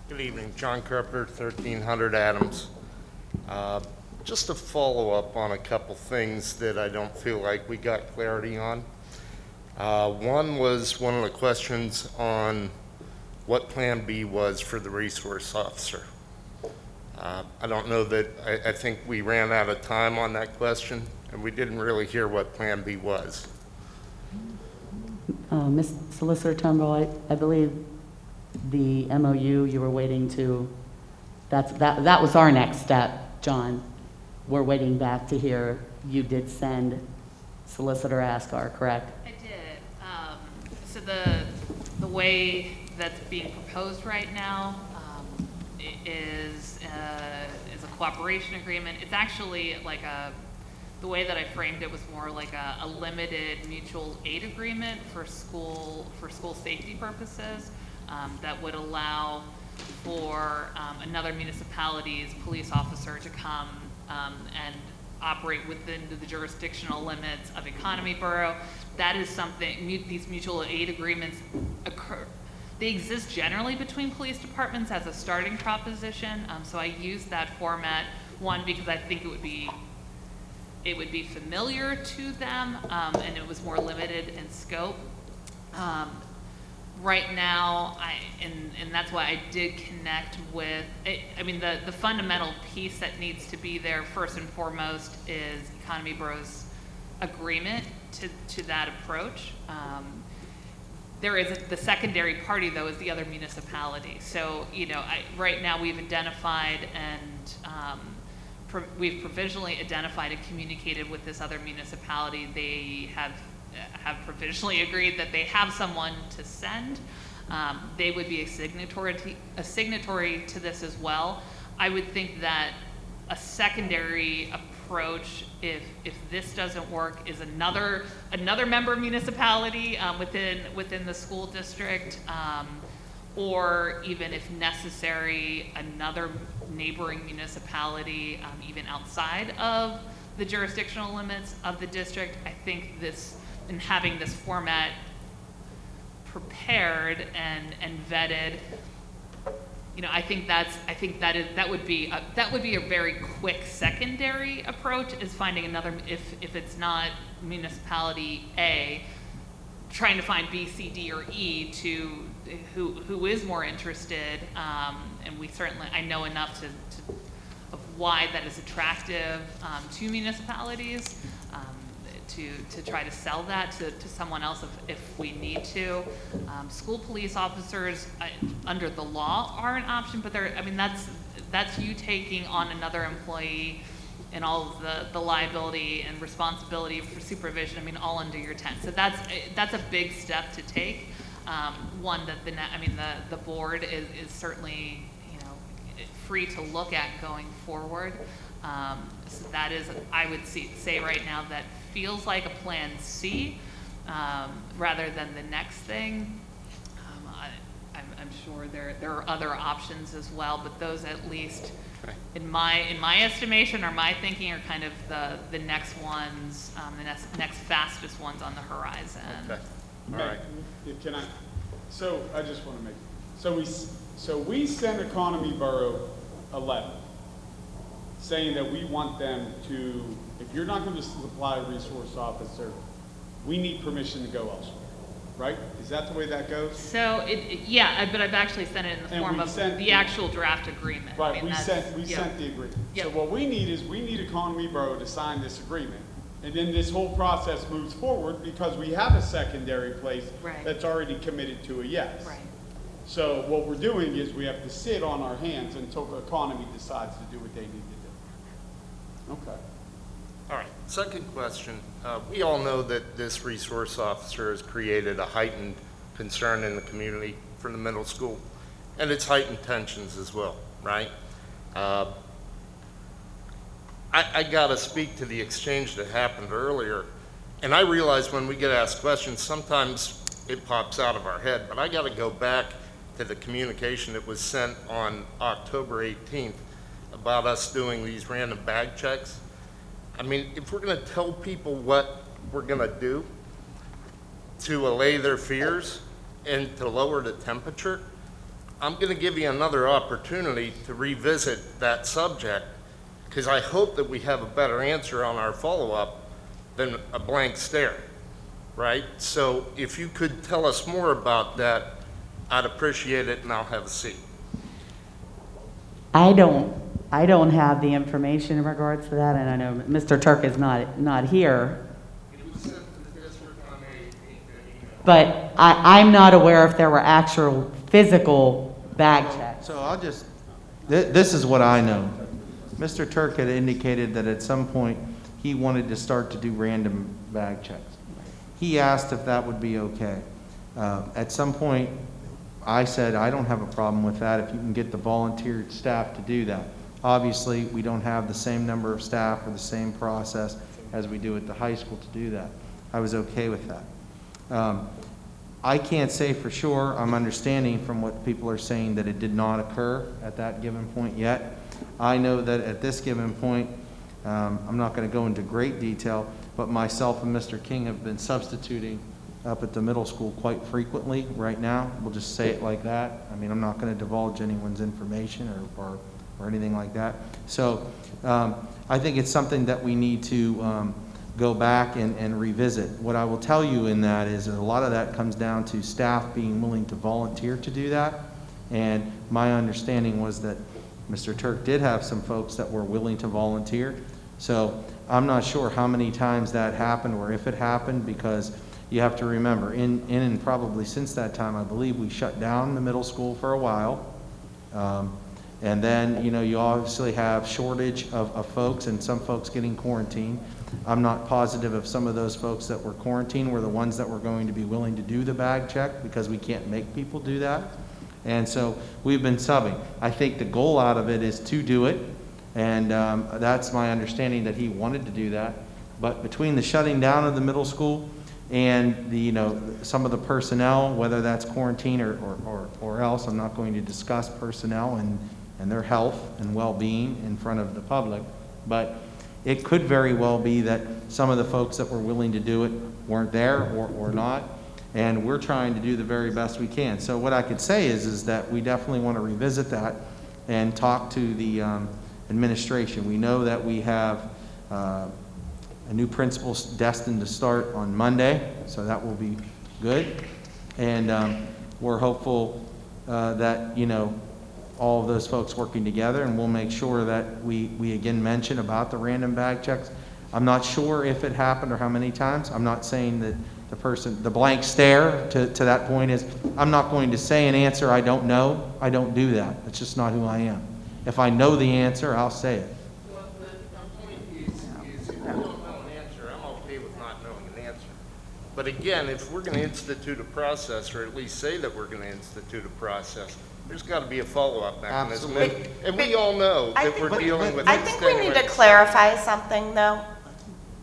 Good evening, John Kerper, 1300 Adams. Just to follow up on a couple things that I don't feel like we got clarity on. One was one of the questions on what Plan B was for the resource officer. I don't know that, I think we ran out of time on that question, and we didn't really hear what Plan B was. Ms. Solicitor Turnbull, I believe the MOU you were waiting to, that was our next step, John. We're waiting back to hear you did send Solicitor Askar, correct? I did. So the way that's being proposed right now is a cooperation agreement. It's actually like the way that I framed it was more like a limited mutual aid agreement for school safety purposes. That would allow for another municipality's police officer to come and operate within the jurisdictional limits of Economy Borough. That is something, these mutual aid agreements occur. They exist generally between police departments as a starting proposition. So I used that format, one, because I think it would be familiar to them, and it was more limited in scope. Right now, and that's why I did connect with, the fundamental piece that needs to be there first and foremost is Economy Borough's agreement to that approach. There is the secondary party, though, is the other municipality. So, right now we've identified and we've provisionally identified and communicated with this other municipality. They have provisionally agreed that they have someone to send. They would be a signatory to this as well. I would think that a secondary approach, if this doesn't work, is another member municipality within the school district, or even if necessary, another neighboring municipality, even outside of the jurisdictional limits of the district. I think and having this format prepared and vetted, I think that would be a very quick secondary approach, is finding another, if it's not municipality A, trying to find B, C, D, or E who is more interested, and I know enough of why that is attractive to municipalities, to try to sell that to someone else if we need to. School police officers, under the law, are an option, but I mean, that's you taking on another employee and all of the liability and responsibility for supervision, I mean, all under your tent. So that's a big step to take. One that the board is certainly, free to look at going forward. So that is, I would say right now, that feels like a plan C rather than the next thing. I'm sure there are other options as well, but those, at least in my estimation or my thinking, are kind of the next ones, the next fastest ones on the horizon. Okay. All right. Can I? So I just want to make. So we sent Economy Borough a letter saying that we want them to, if you're not going to supply a resource officer, we need permission to go elsewhere, right? Is that the way that goes? So yeah, but I've actually sent it in the form of the actual draft agreement. Right, I mean, we sent the agreement. Yep. So what we need is, we need Economy Borough to sign this agreement. And then this whole process moves forward because we have a secondary place that's already committed to a yes. Right. So what we're doing is we have to sit on our hands until the economy decides to do what they need to do. Okay. All right, second question. We all know that this resource officer has created a heightened concern in the community for the middle school, and it's heightened tensions as well, right? I gotta speak to the exchange that happened earlier, and I realize when we get asked questions, sometimes it pops out of our head, but I gotta go back to the communication that was sent on October 18th about us doing these random bag checks. I mean, if we're gonna tell people what we're gonna do to allay their fears and to lower the temperature, I'm gonna give you another opportunity to revisit that subject, because I hope that we have a better answer on our follow-up than a blank stare, right? So if you could tell us more about that, I'd appreciate it, and I'll have a seat. I don't have the information in regards to that, and I know Mr. Jrotc is not here. But I'm not aware if there were actual physical bag checks. So this is what I know. Mr. Jrotc had indicated that at some point he wanted to start to do random bag checks. He asked if that would be okay. At some point, I said, I don't have a problem with that if you can get the volunteer staff to do that. Obviously, we don't have the same number of staff or the same process as we do at the high school to do that. I was okay with that. I can't say for sure. I'm understanding from what people are saying that it did not occur at that given point yet. I know that at this given point, I'm not going to go into great detail, but myself and Mr. King have been substituting up at the middle school quite frequently right now. We'll just say it like that. I mean, I'm not going to divulge anyone's information or anything like that. So I think it's something that we need to go back and revisit. What I will tell you in that is that a lot of that comes down to staff being willing to volunteer to do that. And my understanding was that Mr. Jrotc did have some folks that were willing to volunteer. So I'm not sure how many times that happened or if it happened, because you have to remember, in and probably since that time, I believe we shut down the middle school for a while. And then, you obviously have shortage of folks and some folks getting quarantined. I'm not positive if some of those folks that were quarantined were the ones that were going to be willing to do the bag check, because we can't make people do that. And so we've been subbing. I think the goal out of it is to do it. And that's my understanding, that he wanted to do that. But between the shutting down of the middle school and the, some of the personnel, whether that's quarantine or else, I'm not going to discuss personnel and their health and well-being in front of the public. But it could very well be that some of the folks that were willing to do it weren't there or not. And we're trying to do the very best we can. So what I could say is that we definitely want to revisit that and talk to the administration. We know that we have a new principal destined to start on Monday, so that will be good. And we're hopeful that, all of those folks working together, and we'll make sure that we again mention about the random bag checks. I'm not sure if it happened or how many times. I'm not saying that the blank stare to that point is, I'm not going to say an answer I don't know. I don't do that. That's just not who I am. If I know the answer, I'll say it. Well, the point is if you don't know an answer, I'm okay with not knowing an answer. But again, if we're going to institute a process, or at least say that we're going to institute a process, there's got to be a follow-up mechanism. And we all know that we're dealing with I think we need to clarify something, though.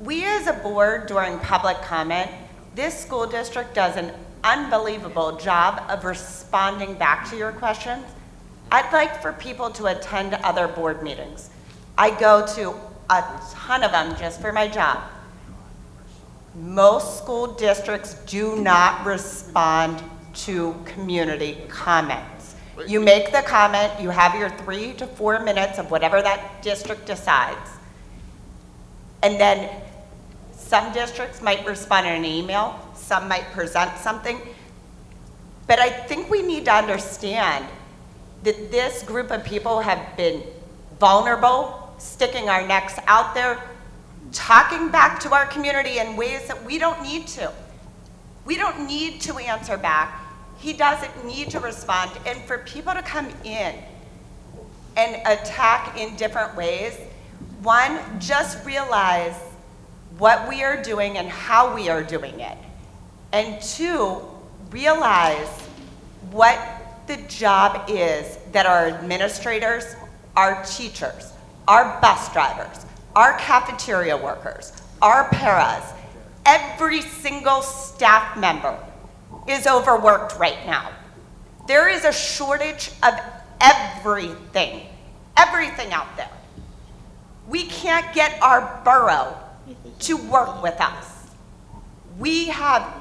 We as a board, during public comment, this school district does an unbelievable job of responding back to your questions. I'd like for people to attend other board meetings. I go to a ton of them just for my job. Most school districts do not respond to community comments. You make the comment, you have your 3 to 4 minutes of whatever that district decides. And then some districts might respond in an email, some might present something. But I think we need to understand that this group of people have been vulnerable, sticking our necks out there, talking back to our community in ways that we don't need to. We don't need to answer back. He doesn't need to respond. And for people to come in and attack in different ways, one, just realize what we are doing and how we are doing it. And two, realize what the job is that our administrators, our teachers, our bus drivers, our cafeteria workers, our paras, every single staff member is overworked right now. There is a shortage of everything out there. We can't get our borough to work with us. We have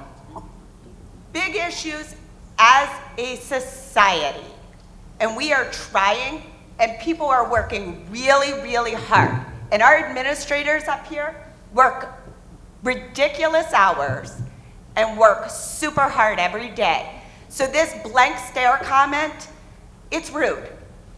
big issues as a society, and we are trying, and people are working really, really hard. And our administrators up here work ridiculous hours and work super hard every day. So this blank stare comment, it's rude.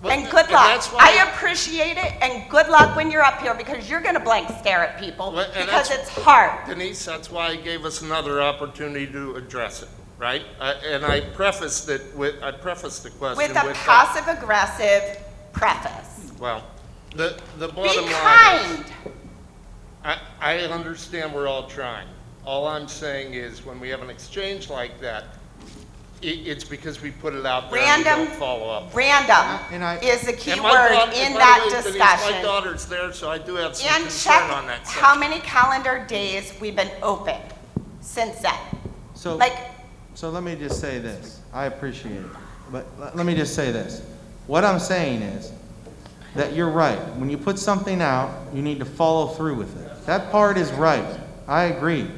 And good luck. I appreciate it, and good luck when you're up here, because you're gonna blank stare at people, because it's hard. Denise, that's why he gave us another opportunity to address it, right? And I prefaced the question with a passive-aggressive preface. Well, the bottom Be line kind. is, I understand we're all trying. All I'm saying is, when we have an exchange like that, it's because we put it out there and we don't follow up. Random is the key And word in that Denise, discussion. my daughter's there, so I do have some And concern check on that. how many calendar days we've been open since then. So let me just say this. I appreciate it. But let me just say this. What I'm saying is that you're right. When you put something out, you need to follow through with it. That part is right. I agree.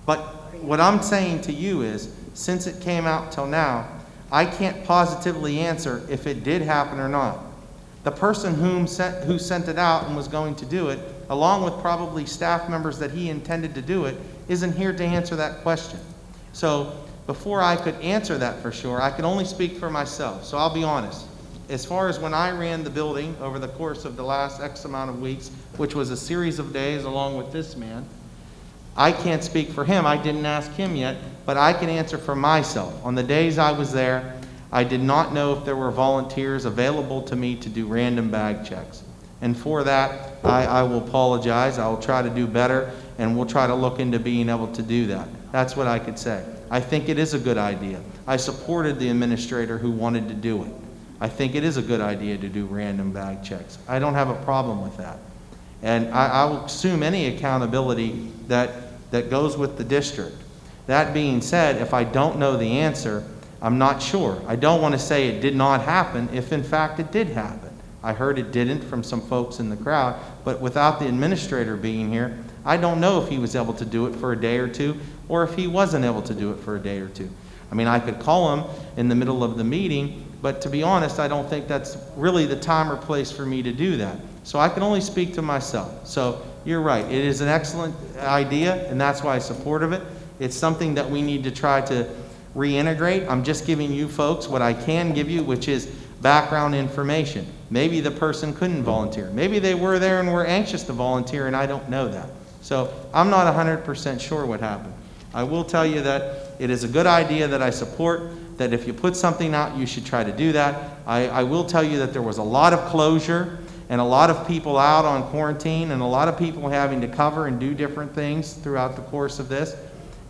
But what I'm saying to you is, since it came out till now, I can't positively answer if it did happen or not. The person who sent it out and was going to do it, along with probably staff members that he intended to do it, isn't here to answer that question. So before I could answer that for sure, I can only speak for myself. So I'll be honest. As far as when I ran the building over the course of the last X amount of weeks, which was a series of days along with this man, I can't speak for him. I didn't ask him yet, but I can answer for myself. On the days I was there, I did not know if there were volunteers available to me to do random bag checks. And for that, I will apologize. I will try to do better, and we'll try to look into being able to do that. That's what I could say. I think it is a good idea. I supported the administrator who wanted to do it. I think it is a good idea to do random bag checks. I don't have a problem with that. And I will assume any accountability that goes with the district. That being said, if I don't know the answer, I'm not sure. I don't want to say it did not happen if in fact it did happen. I heard it didn't from some folks in the crowd, but without the administrator being here, I don't know if he was able to do it for a day or two, or if he wasn't able to do it for a day or two. I mean, I could call him in the middle of the meeting, but to be honest, I don't think that's really the time or place for me to do that. So I can only speak to myself. So you're right, it is an excellent idea, and that's why I support of it. It's something that we need to try to reintegrate. I'm just giving you folks what I can give you, which is background information. Maybe the person couldn't volunteer. Maybe they were there and were anxious to volunteer, and I don't know that. So I'm not 100% sure what happened. I will tell you that it is a good idea that I support, that if you put something out, you should try to do that. I will tell you that there was a lot of closure and a lot of people out on quarantine and a lot of people having to cover and do different things throughout the course of this.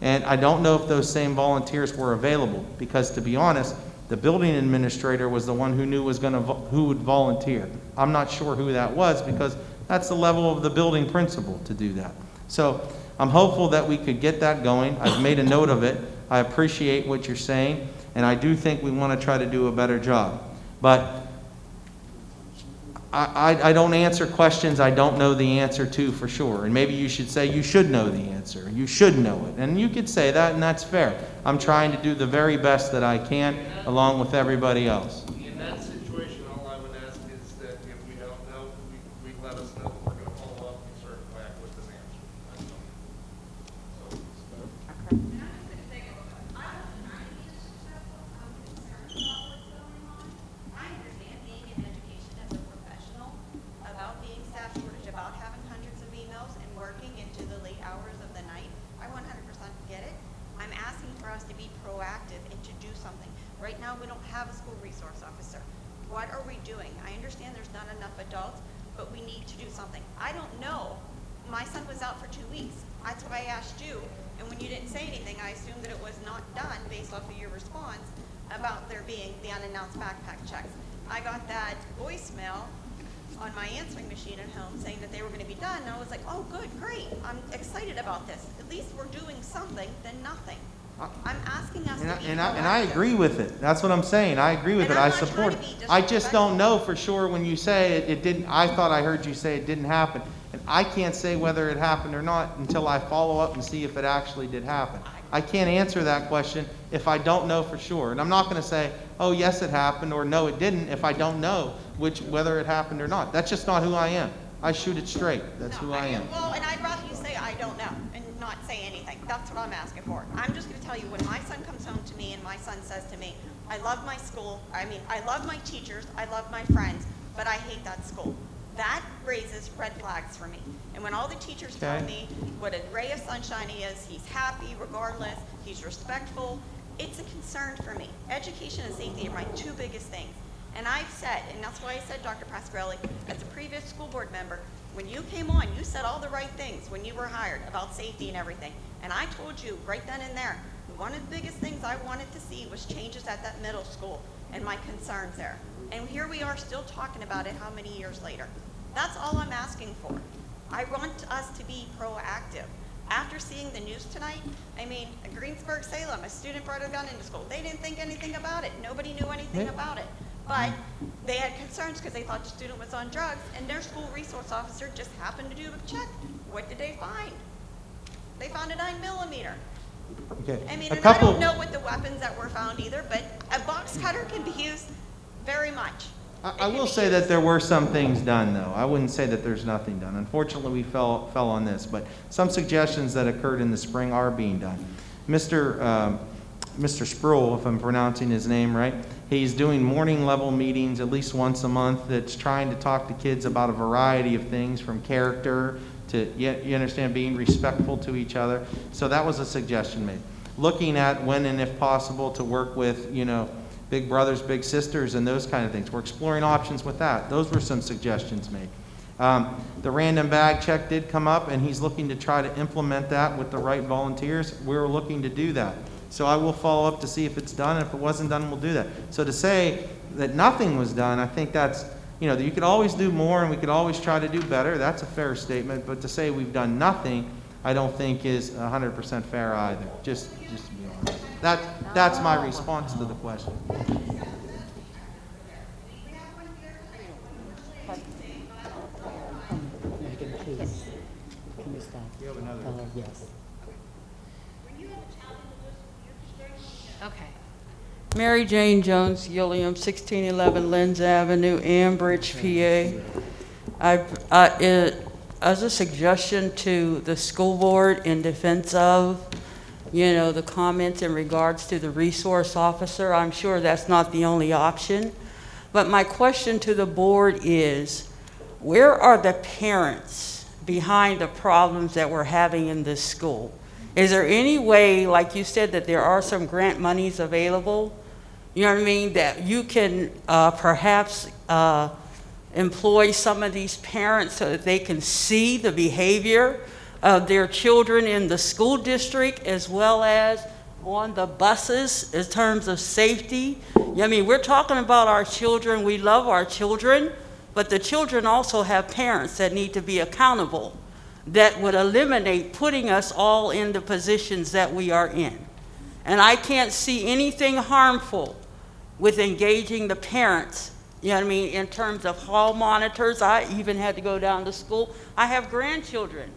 And I don't know if those same volunteers were available, because to be honest, the building administrator was the one who knew who would volunteer. I'm not sure who that was, because that's the level of the building principal to do that. So I'm hopeful that we could get that going. I've made a note of it. I appreciate what you're saying, and I do think we want to try to do a better job. But I don't answer questions I don't know the answer to for sure. And maybe you should say you should know the answer. You should know it. And you could say that, and that's fair. I'm trying to do the very best that I can along with everybody else. In that situation, all I would ask is that if we don't know, we let us know. We're going to follow up and circle back with an answer. That's all. I understand being in education as a professional, about being staff shortage, about having hundreds of emails and working into the late hours of the night. I 100% get it. I'm asking for us to be proactive and to do something. Right now, we don't have a school resource officer. What are we doing? I understand there's not enough adults, but we need to do something. I don't know. My son was out for 2 weeks. That's why I asked you. And when you didn't say anything, I assumed that it was not done based off of your response about there being the unannounced backpack checks. I got that voicemail on my answering machine at home saying that they were going to be done, and I was like, oh, good, great. I'm excited about this. At least we're doing something than nothing. I'm asking us to be And I agree with it. That's what I'm saying. I agree with And it. I'm I not support it. trying to be I just don't know for sure when you say it didn't. I thought I heard you say it didn't happen. And I can't say whether it happened or not until I follow up and see if it actually did happen. I can't answer that question if I don't know for sure. And I'm not going to say, oh, yes, it happened, or no, it didn't, if I don't know whether it happened or not. That's just not who I am. I shoot it straight. That's who I am. Well, and I'd rather you say I don't know and not say anything. That's what I'm asking for. I'm just going to tell you, when my son comes home to me and my son says to me, I love my school, I love my teachers, I love my friends, but I hate that school. That raises red flags for me. And when all the teachers tell me what a ray of sunshine he is, he's happy regardless, he's respectful, it's a concern for me. Education and safety are my two biggest things. And I've said, and that's why I said, Dr. Pasquarelli, as a previous school board member, when you came on, you said all the right things when you were hired about safety and everything. And I told you right then and there, one of the biggest things I wanted to see was changes at that middle school and my concerns there. And here we are still talking about it how many years later. That's all I'm asking for. I want us to be proactive. After seeing the news tonight, Greensburg, Salem, a student brought a gun into school. They didn't think anything about it. Nobody knew anything about it. But they had concerns because they thought the student was on drugs, and their school resource officer just happened to do a check. What did they find? They found a 9mm. Okay. And I don't know what the weapons that were found either, but a box cutter can be used very much. I will say that there were some things done, though. I wouldn't say that there's nothing done. Unfortunately, we fell on this, but some suggestions that occurred in the spring are being done. Mr. Sproul, if I'm pronouncing his name right, he's doing morning level meetings at least once a month that's trying to talk to kids about a variety of things, from character to, you understand, being respectful to each other. So that was a suggestion made. Looking at when and if possible to work with, big brothers, big sisters, and those kind of things. We're exploring options with that. Those were some suggestions made. The random bag check did come up, and he's looking to try to implement that with the right volunteers. We're looking to do that. So I will follow up to see if it's done. If it wasn't done, we'll do that. So to say that nothing was done, I think that's, you could always do more and we could always try to do better. That's a fair statement. But to say we've done nothing, I don't think is 100% fair either. Just to be honest. That's my response to the question. Can you stop? You have another. Yes. Okay. Mary Jane Jones, Gilliam, 1611 Linz Avenue, Ambridge, PA. As a suggestion to the school board in defense of, the comments in regards to the resource officer, I'm sure that's not the only option, But my question to the board is, where are the parents behind the problems that we're having in this school? Is there any way, like you said, that there are some grant monies available, you know what I mean, that you can perhaps employ some of these parents so that they can see the behavior of their children in the school district as well as on the buses in terms of safety? I mean, we're talking about our children, we love our children, but the children also have parents that need to be accountable, that would eliminate putting us all in the positions that we are in. And I can't see anything harmful with engaging the parents, you know what I mean, in terms of hall monitors. I even had to go down to school. I have grandchildren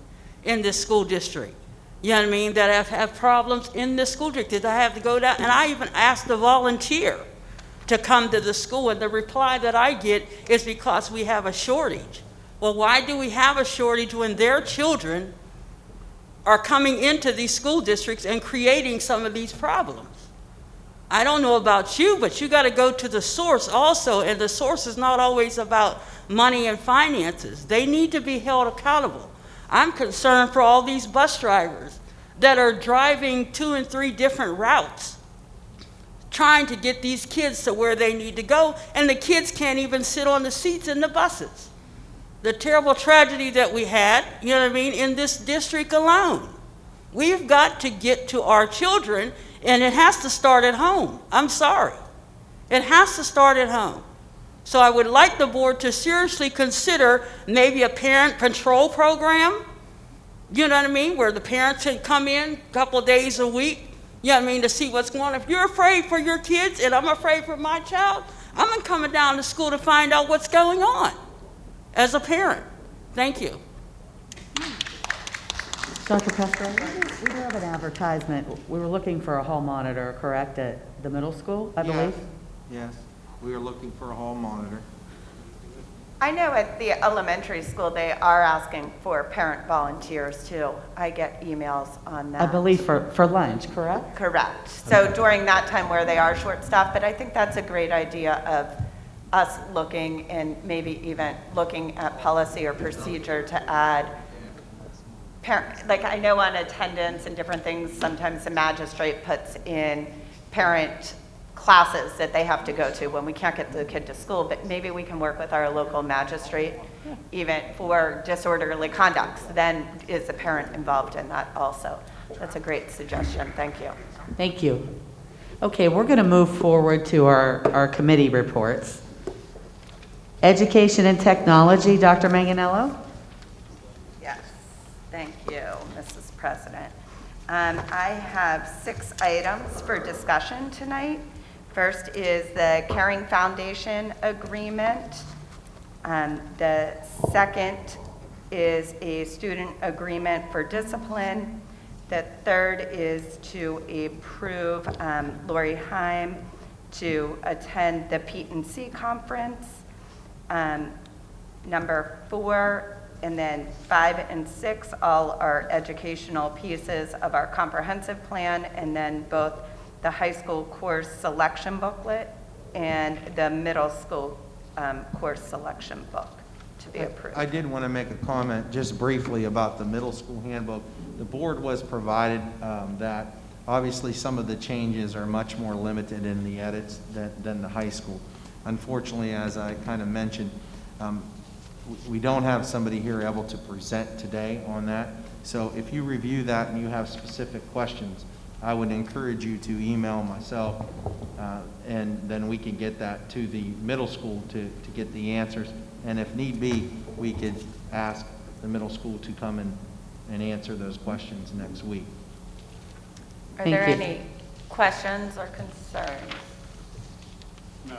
in this school district, you know what I mean, that have problems in the school district that I have to go down, and I even asked a volunteer to come to the school, and the reply that I get is because we have a shortage. Well, why do we have a shortage when their children are coming into these school districts and creating some of these problems? I don't know about you, but you got to go to the source also, and the source is not always about money and finances. They need to be held accountable. I'm concerned for all these bus drivers that are driving 2 and 3 different routes, trying to get these kids to where they need to go, and the kids can't even sit on the seats in the buses. The terrible tragedy that we had, you know what I mean, in this district alone. We've got to get to our children, and it has to start at home. I'm sorry. It has to start at home. So I would like the board to seriously consider maybe a parent control program, you know what I mean, where the parents can come in a couple of days a week, you know what I mean, to see what's going on. If you're afraid for your kids and I'm afraid for my child, I'm coming down to school to find out what's going on as a parent. Thank you. Dr. Pascarelli, we do have an advertisement. We were looking for a hall monitor, correct, at the middle school, I believe? Yes, we are looking for a hall monitor. I know at the elementary school, they are asking for parent volunteers too. I get emails on that. I believe for lunch, correct? Correct. So during that time where they are short-staffed, but I think that's a great idea of us looking and maybe even looking at policy or procedure to add parent, like I know on attendance and different things, sometimes the magistrate puts in parent classes that they have to go to when we can't get the kid to school, but maybe we can work with our local magistrate even for disorderly conduct. Then is the parent involved in that also? That's a great suggestion. Thank you. Thank you. Okay, we're going to move forward to our committee reports. Education and Technology, Dr. Manganello? Yes, thank you, Mrs. President. I have 6 items for discussion tonight. First is the Caring Foundation agreement. The second is a student agreement for discipline. The third is to approve Lori Heim to attend the P&C conference. Number 4, and then 5 and 6 all are educational pieces of our comprehensive plan, and then both the high school course selection booklet and the middle school course selection book to be approved. I did want to make a comment just briefly about the middle school handbook. The board was provided that obviously some of the changes are much more limited in the edits than the high school. Unfortunately, as I kind of mentioned, we don't have somebody here able to present today on that. So if you review that and you have specific questions, I would encourage you to email myself, and then we can get that to the middle school to get the answers. And if need be, we could ask the middle school to come and answer those questions next week. Are there any questions or concerns? No.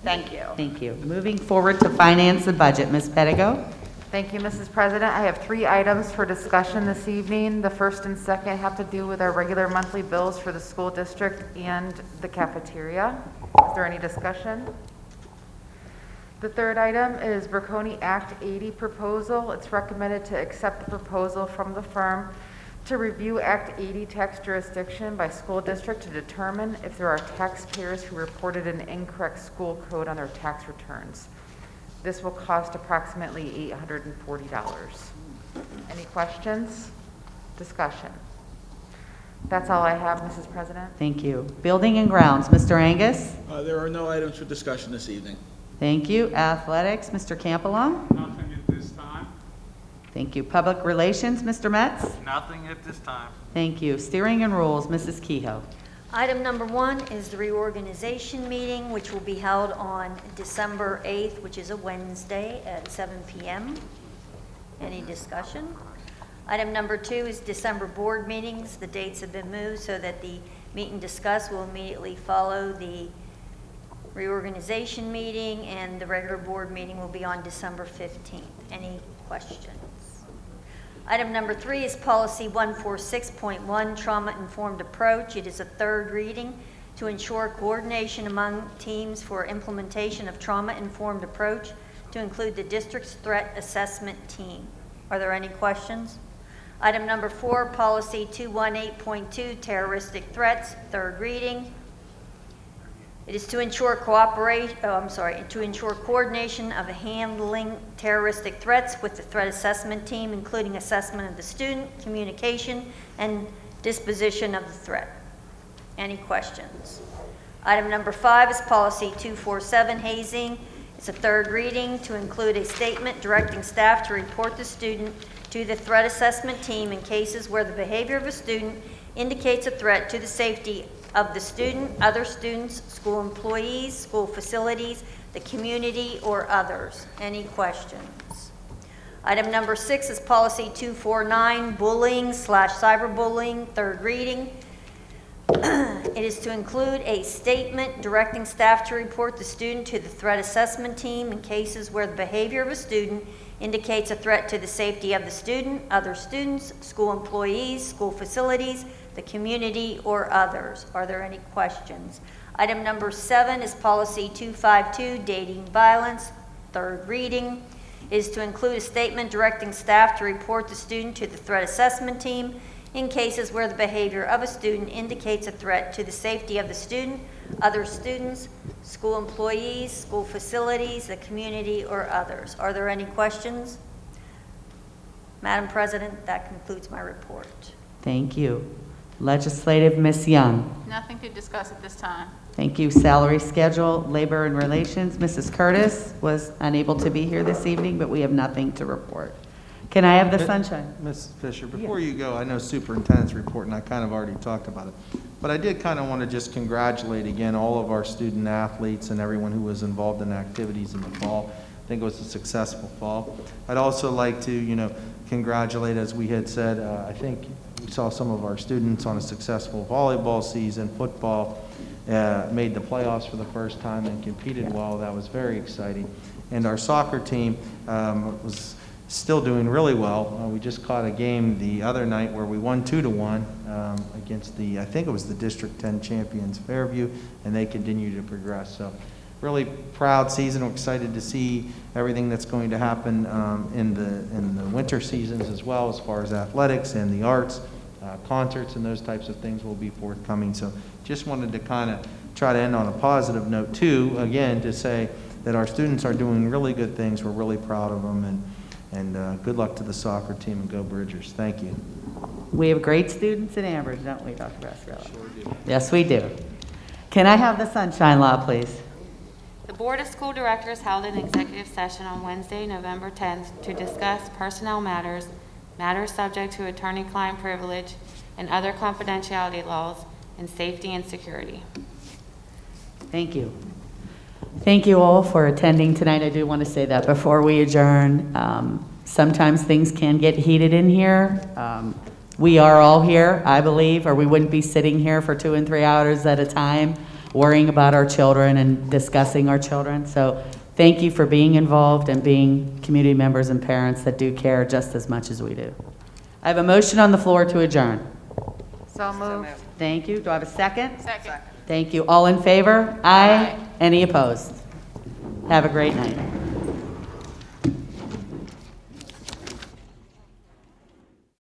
Thank you. Thank you. Moving forward to Finance and Budget, Ms. Pedigo? Thank you, Mrs. President. I have 3 items for discussion this evening. The first and second have to do with our regular monthly bills for the school district and the cafeteria. Is there any discussion? The third item is Brocconi Act 80 proposal. It's recommended to accept the proposal from the firm To review Act 80 tax jurisdiction by school district to determine if there are taxpayers who reported an incorrect school code on their tax returns. This will cost approximately $840. Any questions? Discussion? That's all I have, Mrs. President. Thank you. Building and Grounds, Mr. Angus. There are no items for discussion this evening. Thank you. Athletics, Mr. Campbell. Nothing at this time. Thank you. Public Relations, Mr. Metz. Nothing at this time. Thank you. Steering and Rules, Mrs. Kehoe. Item number 1 is the reorganization meeting, which will be held on December 8th, which is a Wednesday at 7 p.m. Any discussion? Item number 2 is December board meetings. The dates have been moved so that the meet and discuss will immediately follow the reorganization meeting, and the regular board meeting will be on December 15th. Any questions? Item number 3 is Policy 146.1, Trauma-Informed Approach. It is a third reading to ensure coordination among teams for implementation of trauma-informed approach to include the district's threat assessment team. Are there any questions? Item number 4, Policy 218.2, Terroristic Threats, third reading. It is to ensure coordination of handling terroristic threats with the threat assessment team, including assessment of the student, communication, and disposition of the threat. Any questions? Item number 5 is Policy 247, Hazing. It's a third reading to include a statement directing staff to report the student to the threat assessment team in cases where the behavior of a student indicates a threat to the safety of the student, other students, school employees, school facilities, the community, or others. Any questions? Item number 6 is Policy 249, Bullying/Cyberbullying, third reading. It is to include a statement directing staff to report the student to the threat assessment team in cases where the behavior of a student indicates a threat to the safety of the student, other students, school employees, school facilities, the community, or others. Are there any questions? Item number 7 is Policy 252, Dating Violence, third reading. It is to include a statement directing staff to report the student to the threat assessment team in cases where the behavior of a student indicates a threat to the safety of the student, other students, school employees, school facilities, the community, or others. Are there any questions? Madam President, that concludes my report. Thank you. Legislative, Ms. Young. Nothing to discuss at this time. Thank you. Salary Schedule, Labor and Relations, Mrs. Curtis was unable to be here this evening, but we have nothing to report. Can I have the sunshine? Mrs. Fisher, before you go, I know superintendent's report, and I kind of already talked about it, but I did kind of want to just congratulate again all of our student athletes and everyone who was involved in activities in the fall. I think it was a successful fall. I'd also like to, congratulate, as we had said, I think we saw some of our students on a successful volleyball season, football, made the playoffs for the first time and competed well. That was very exciting. And our soccer team was still doing really well. We just caught a game the other night where we won 2-1 against I think it was the District 10 champions, Fairview, and they continue to progress. So really proud season. We're excited to see everything that's going to happen in the winter seasons as well, as far as athletics and the arts, concerts and those types of things will be forthcoming. So just wanted to kind of try to end on a positive note too, again, to say that our students are doing really good things. We're really proud of them, and good luck to the soccer team, and go Bridgers. Thank you. We have great students in Amherst, don't we, Dr. Bascarella? Sure do. Yes, we do. Can I have the sunshine law, please? The Board of School Directors held an executive session on Wednesday, November 10th, to discuss personnel matters, matters subject to attorney-client privilege, and other confidentiality laws, and safety and security. Thank you. Thank you all for attending tonight. I do want to say that before we adjourn. Sometimes things can get heated in here. We are all here, I believe, or we wouldn't be sitting here for 2 and 3 hours at a time worrying about our children and discussing our children. So thank you for being involved and being community members and parents that do care just as much as we do. I have a motion on the floor to adjourn. So moved. Thank you. Do I have a second? Second. Thank you. All in favor? Aye. Any opposed? Have a great night.